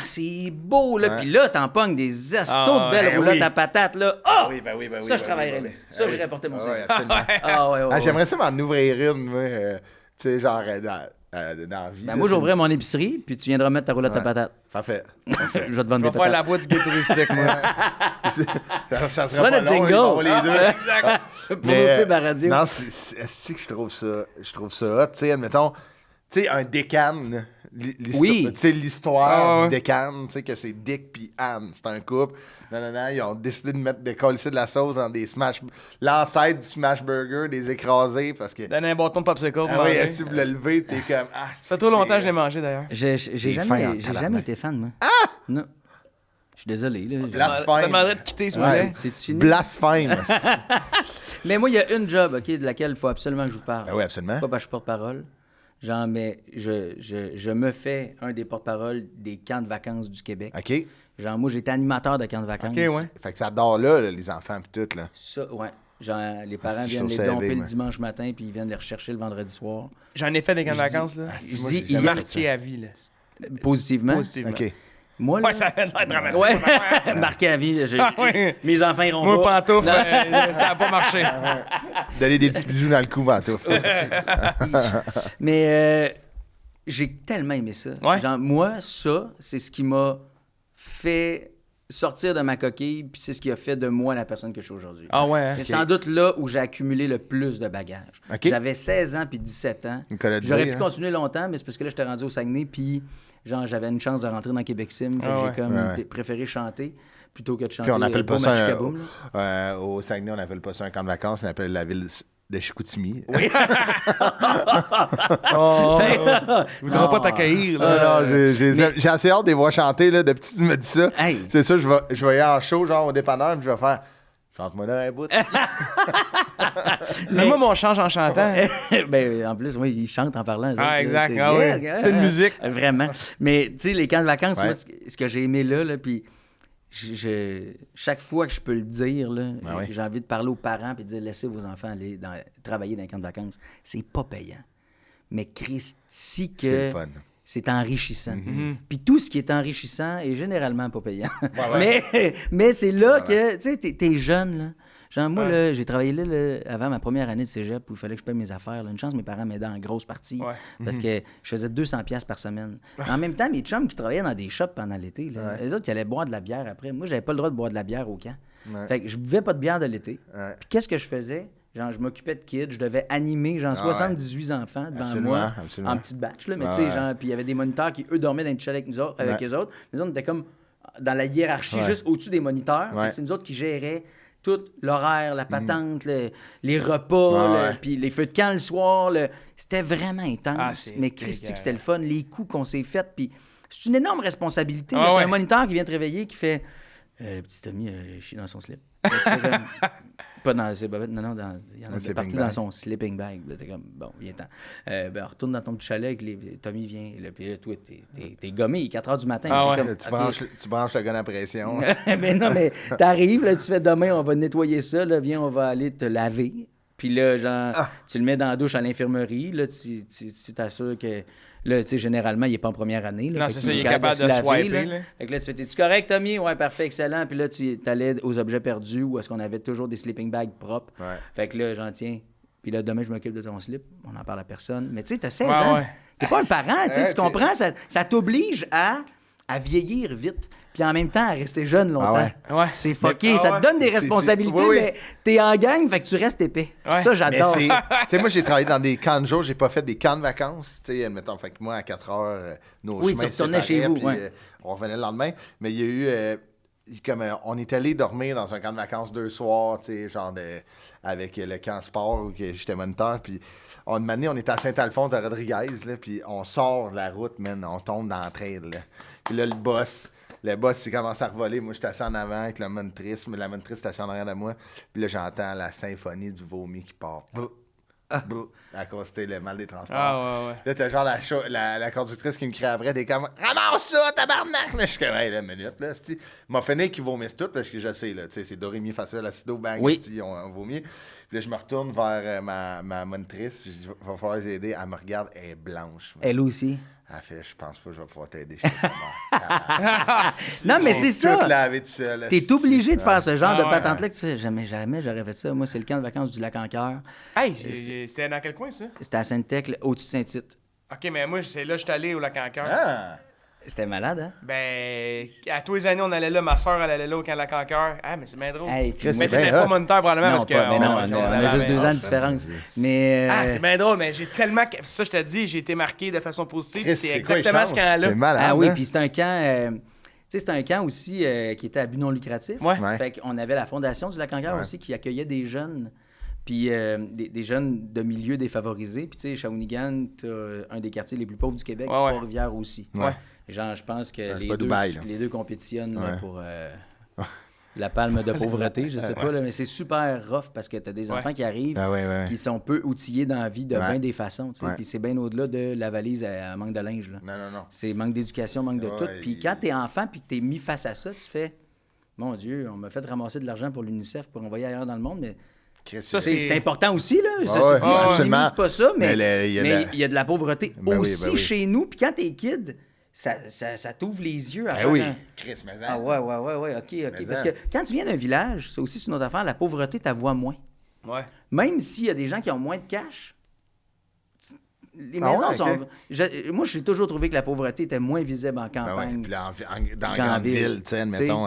c'est beau, là. Ouais. Puis là, t'en pognes des astos Ah, de belles ben roulottes oui. à patates, là. Ah! Oui, ben oui, ben oui. Ça, ben je travaillerais oui, là. ben oui. Ça, Ah j'irais oui. porter mon Ah CV. ouais, absolument. Ah, ouais, ouais, ouais. J'aimerais ça m'en ouvrir une, moi. Tu sais, genre, dans la vie. Ben, là, moi, tu sais. j'ouvrirais mon épicerie, puis tu viendras mettre ta roulette à patates. Parfait. Je vais te vendre Je des vais faire la patates. voix du gay touristique, moi. Ça Tu serait vois pas notre long, ils jingle? vont les deux. Pour Mais, nos pubs à radio. Non, c'est que je trouve ça hot. Tu sais, admettons, tu sais, un décan, là, Oui. Tu sais, l'histoire Ah, ouais. du décan, tu sais, que c'est Dick puis Anne. C'est un couple. Non, ils ont décidé de coller de la sauce dans des smash... L'ancêtre du smash burger, des écrasés, parce que... Donne un bâton de popsicle pour Ah oui, manger. si vous le levez, t'es comme... Ah, Ça fait trop longtemps que je l'ai mangé, d'ailleurs. J'ai J'ai faim en jamais tabarnak. été fan, moi. Ah! Non. Je suis désolé, là. Blasphème. Je te demanderais de quitter, s'il vous plaît. C'est fini. Blasphème. Mais moi, il y a une job, OK, de laquelle il faut absolument que je vous parle. Ah oui, absolument. Pas parce que je suis porte-parole. Genre, mais je me fais un des porte-paroles des camps de vacances du Québec. OK. Genre, moi, j'étais animateur de camps de vacances. OK, ouais. Fait que ça dort là, les enfants pis tout, là. Ça, ouais. Genre, les parents je viennent trouve les ça domper élevé, le moi. dimanche matin, puis ils viennent les rechercher le vendredi soir. J'en ai fait des camps de Je dis- vacances, là. je moi, dis, j'ai il jamais y a- fait ça. Marqué à vie, là. Positivement. Positivement. OK. Moi, là, Ouais, ça a l'air dramatique. ouais. Marqué à vie. Ah, ouais. Mes enfants iront Moi, pas. pantoufle, Non. ça a pas marché. Donner des petits bisous dans le cou, pantoufle. Mais j'ai tellement aimé ça. Ouais. Genre, moi, ça, c'est ce qui m'a fait sortir de ma coquille, puis c'est ce qui a fait de moi la personne que je suis aujourd'hui. Ah ouais, hein? C'est Ok. sans doute là où j'ai accumulé le plus de bagages. Ok. J'avais 16 ans puis 17 ans. Nicolas J'aurais Dizé, pu hein? continuer longtemps, mais c'est parce que là, j'étais rendu au Saguenay, puis genre, j'avais une chance de rentrer dans Québec Sim. Fait que Ah ouais. j'ai comme Ouais. préféré chanter plutôt que de chanter Puis on appelle pas Beau ça Machicaboum, là. au Saguenay, on appelle pas ça un camp de vacances, on appelle la ville de Chicoutimi. Oui. Ils ne voudront pas t'accueillir. J'ai assez hâte de les voir chanter. Là, depuis que tu me dis ça. Hey. C'est ça, je vais y aller en show, genre au dépanneur, puis je vais faire chante-moi là un bout. Mais moi, mon change en chantant. Ben, en plus, oui, ils chantent en parlant. Exact. C'est une musique. Vraiment. Mais, tu sais, les camps de vacances, moi, ce que j'ai aimé là puis chaque fois que je peux le dire, là, j'ai envie de parler aux parents et de dire laissez vos enfants aller travailler dans les camps de vacances. C'est pas payant. Mais Christy, que c'est le fun. C'est enrichissant. Puis tout ce qui est enrichissant est généralement pas payant. Mais c'est là que, tu sais, t'es jeune, là. Genre, moi, là, j'ai travaillé là, avant ma première année de cégep où il fallait que je paye mes affaires. Là. Une chance, mes parents m'aidaient en grosse partie parce que je faisais 200$ par semaine. Mais en même temps, mes chums qui travaillaient dans des shops pendant l'été, les autres, ils allaient boire de la bière après. Moi, j'avais pas le droit de boire de la bière au camp. Fait que je buvais pas de bière de l'été. Puis qu'est-ce que je faisais? Genre, je m'occupais de kids, je devais animer, 78 enfants devant moi, en petite batch, là. Mais tu sais, genre, puis il y avait des moniteurs qui, eux, dormaient dans une chalet avec eux autres. Mais on était comme dans la hiérarchie, juste au-dessus des moniteurs. Fait que c'est nous autres qui géraient tout l'horaire, la patente, les repas, puis les feux de camp le soir. C'était vraiment intense. Mais Christy, c'était le fun. Les coups qu'on s'est faits, puis c'est une énorme responsabilité. T'as un moniteur qui vient te réveiller, qui fait le petit Tommy chie dans son slip. Pas dans ses bobettes, non, il y en a partout dans son sleeping bag. T'es comme, bon, viens-t'en. Retourne dans ton petit chalet, Tommy vient, puis là, toi, t'es gommé, il est 4 h du matin. Comme, tu branches le gun à pression. Mais non, mais t'arrives, là, tu fais demain, on va nettoyer ça, là, viens, on va aller te laver. Puis là, genre, tu le mets dans la douche à l'infirmerie, là, tu t'assures que... Là, tu sais, généralement, il n'est pas en première année. Là, non, c'est ça, il est capable de swiper. Là. Fait que là, tu fais, t'es-tu correct, Tommy? Ouais, parfait, excellent. Puis là, tu allais aux objets perdus où est-ce qu'on avait toujours des sleeping bags propres. Fait que là, j'en tiens. Puis là, demain, je m'occupe de ton slip. On n'en parle à personne. Mais tu sais, t'as 16 ans. T'es pas un parent, tu comprends? Ça t'oblige à vieillir vite. Puis en même temps, à rester jeune longtemps. C'est fucké. Ça te donne des responsabilités, mais t'es en gang, fait que tu restes épais. Ça, j'adore. Tu sais, moi, j'ai travaillé dans des camps de jour, j'ai pas fait des camps de vacances. Tu sais, admettons, fait que moi, à 4 heures, nos chemins tu retournais chez vous. Puis on revenait le lendemain. Mais il y a eu... on est allé dormir dans un camp de vacances 2 soirs, tu sais, genre avec le camp sport où j'étais moniteur. Puis une année, on était à Saint-Alphonse de Rodriguez, là, puis on sort de la route, man, on tombe dans le trail, là. Puis là, le boss, il commence à revoler. Moi, j'étais assis en avant avec la monitrice, mais la monitrice était assise en arrière de moi. Puis là, j'entends la symphonie du vomi qui part. À cause c'était le mal des transports. Là, t'as genre la conductrice qui me crie après, t'es comme ramasse ça, tabarnak! Là, je suis comme, hey, là, minute, là, c'ti. M'a fini qu'ils vomissent tout, parce que je sais, là, tu sais, c'est Doremi facile, la Sido, bang, on vomit. Puis là, je me retourne vers ma monitrice, puis je dis, va falloir les aider. Elle me regarde, elle est blanche. Elle aussi. Elle fait, je pense pas que je vais pouvoir t'aider. Non, mais c'est ça. Tout lavé tout seul. T'es obligé de faire ce genre de patente-là que tu fais. Jamais j'aurais fait ça. Moi, c'est le camp de vacances du Lac-en-Cœur. Hey, c'était dans quel coin, ça? C'était à Sainte-Thècle, au-dessus de Saint-Tite. OK, mais moi, c'est là que je suis allé au Lac-en-Cœur. C'était malade, hein? Ben, à tous les années, on allait là. Ma soeur, elle allait là au camp de Lac-en-Cœur. Ah, mais c'est bien drôle. Hey, mais t'étais pas moniteur, probablement, parce que... on a juste 2 ans de différence. Mais... c'est bien drôle, mais j'ai tellement... Ça, je te dis, j'ai été marqué de façon positive. C'est exactement ce camp-là. C'est malade, oui, puis c'est un camp... tu sais, c'est un camp aussi qui était à but non lucratif. Fait qu'on avait la fondation du Lac-en-Cœur aussi qui accueillait des jeunes... Puis des jeunes de milieux défavorisés. Puis tu sais, Shawinigan, t'as un des quartiers les plus pauvres du Québec, Trois-Rivières aussi. Genre, je pense que les deux compétitionnent là, pour la palme de pauvreté, je sais pas, là, mais c'est super rough parce que t'as des enfants qui arrivent qui sont peu outillés dans la vie de bien des façons. Puis c'est bien au-delà de la valise à manque de linge. Là. Non. C'est manque d'éducation, manque de tout. Puis quand t'es enfant puis que t'es mis face à ça, tu fais « Mon Dieu, on m'a fait ramasser de l'argent pour l'UNICEF pour envoyer ailleurs dans le monde, mais... » Ça, c'est important aussi, là. Je ne mise pas ça, mais il y a de la pauvreté aussi chez nous. Puis quand t'es kid, ça t'ouvre les yeux à faire Chris, mais OK. Parce que quand tu viens d'un village, c'est aussi une autre affaire, la pauvreté, t'as voix moins. Même s'il y a des gens qui ont moins de cash, Les maisons sont... Moi, j'ai toujours trouvé que la pauvreté était moins visible en campagne. Puis dans la grande ville, tu sais, admettons,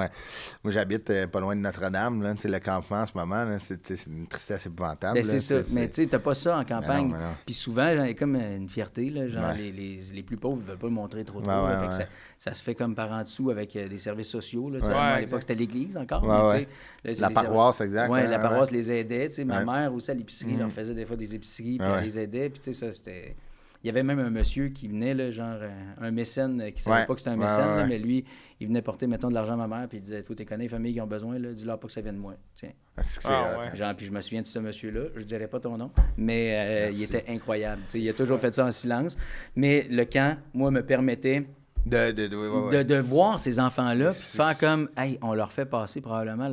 moi, j'habite pas loin de Notre-Dame, là, le campement en ce moment, là, c'est une tristesse épouvantable. Ben, c'est ça. Mais tu sais, t'as pas ça en campagne. Puis souvent, il y a comme une fierté, là, genre les plus pauvres ne veulent pas le montrer trop. Fait que ça se fait comme par en dessous avec des services sociaux. Là, à l'époque, c'était l'église encore. Mais, la paroisse, exact. Oui, la paroisse les aidait. Ma mère aussi à l'épicerie leur faisait des fois des épiceries, puis elle les aidait. Puis tu sais, ça, c'était... Il y avait même un monsieur qui venait, là, genre un mécène, qui ne savait pas que c'était un mécène, là, mais lui, il venait porter, mettons, de l'argent à ma mère, puis il disait, toi, tu connais les familles qui ont besoin, là, dis-leur pas que ça vient de moi. Tiens. Genre, puis je me souviens de ce monsieur-là, je dirais pas ton nom, mais il était incroyable. Il a toujours fait ça en silence. Mais le camp, moi, me permettait de voir ces enfants-là, puis faire comme, hey, on leur fait passer probablement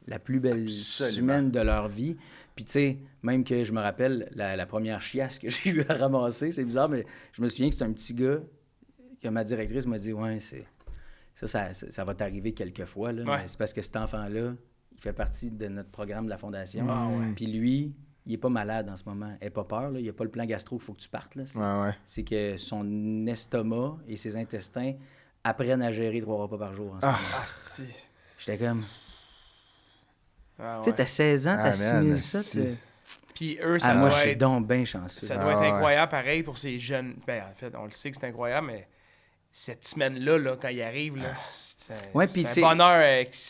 la plus belle semaine de leur vie. Puis, tu sais, même que je me rappelle la première chiasse que j'ai eu à ramasser, c'est bizarre, mais je me souviens que c'est un petit gars que ma directrice m'a dit, ouais, ça va t'arriver quelques fois, là, mais c'est parce que cet enfant-là, il fait partie de notre programme de la Fondation. Puis lui, il est pas malade en ce moment. Il n'a pas peur, là. Il n'a pas le plan gastro, il faut que tu partes, là. C'est que son estomac et ses intestins apprennent à gérer 3 repas par jour en ce moment. J'étais comme... tu sais, t'as 16 ans, t'as assimilé ça. Puis eux, ça moi, doit je suis être... donc bien chanceux. Ça doit être incroyable, pareil, pour ces jeunes... Ben, en fait, on le sait que c'est incroyable, mais cette semaine-là, là, quand ils arrivent, là, c'est un bonheur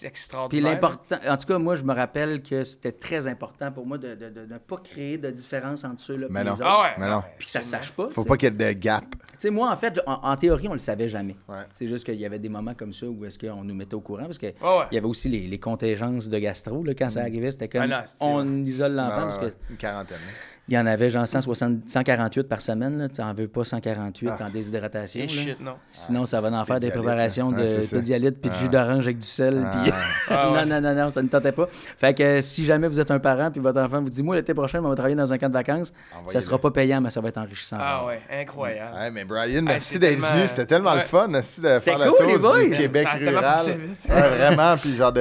extraordinaire. Puis l'important... En tout cas, moi, je me rappelle que c'était très important pour moi de ne pas créer de différence entre ceux-là et les autres. Puis que ça ne se sache pas. Faut pas qu'il y ait de gap. Tu sais, moi, en fait, en théorie, on le savait jamais. C'est juste qu'il y avait des moments comme ça où est-ce qu'on nous mettait au courant, parce qu'il y avait aussi les contingences de gastro. Là, quand ça arrivait, c'était comme on isole l'enfant. Parce que une quarantaine. Il y en avait genre 148 par semaine. Là. Tu n'en veux pas 148 en déshydratation. Non. Sinon, ça va en faire des préparations de pédialyte puis de jus d'orange avec du sel. Non, ça ne tentait pas. Fait que si jamais vous êtes un parent puis votre enfant vous dit, moi, l'été prochain, on va travailler dans un camp de vacances, ça ne sera pas payant, mais ça va être enrichissant. Ah ouais, incroyable. Ouais, mais Brian, merci d'être venu. C'était tellement le fun de faire le tour du Québec rural. Vraiment, puis genre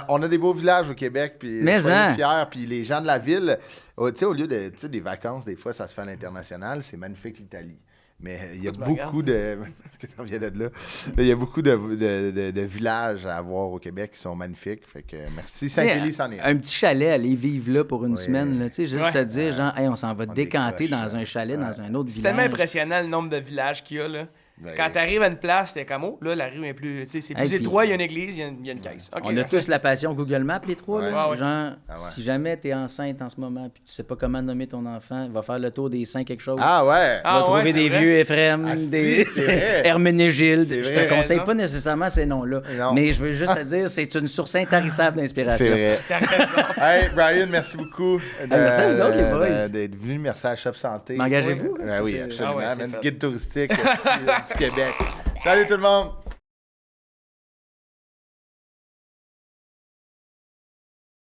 on a des beaux villages au Québec, puis on est fiers, puis les gens de la ville, au lieu de des vacances, des fois, ça se fait à l'international, c'est magnifique l'Italie. Mais il y a beaucoup de... Il y a beaucoup de villages à voir au Québec qui sont magnifiques. Fait que merci. Saint-Élie, c'en est un petit chalet, aller vivre là pour une semaine, là, juste se dire, genre, hey, on s'en va décanter dans un chalet, dans un autre village. C'est tellement impressionnant le nombre de villages qu'il y a, là. Quand tu arrives à une place, t'es comme, là, la rue est plus... C'est plus étroit, il y a une église, il y a une caisse. Okay, on a tous la passion Google Maps, les trois. Là. Genre, si jamais t'es enceinte en ce moment puis tu sais pas comment nommer ton enfant, va faire le tour des 5 quelque chose. Tu vas trouver des vieux Éphrem, des Herménégilde. Je te conseille pas nécessairement ces noms-là. Mais je veux juste te dire, c'est une source intarissable d'inspiration. C'est vrai. Hey, Brian, merci beaucoup. Merci à vous autres, les boys. D'être venu. Merci à Shop Santé. M'engagez-vous? Oui, absolument. Guide touristique du Québec. Salut tout le monde!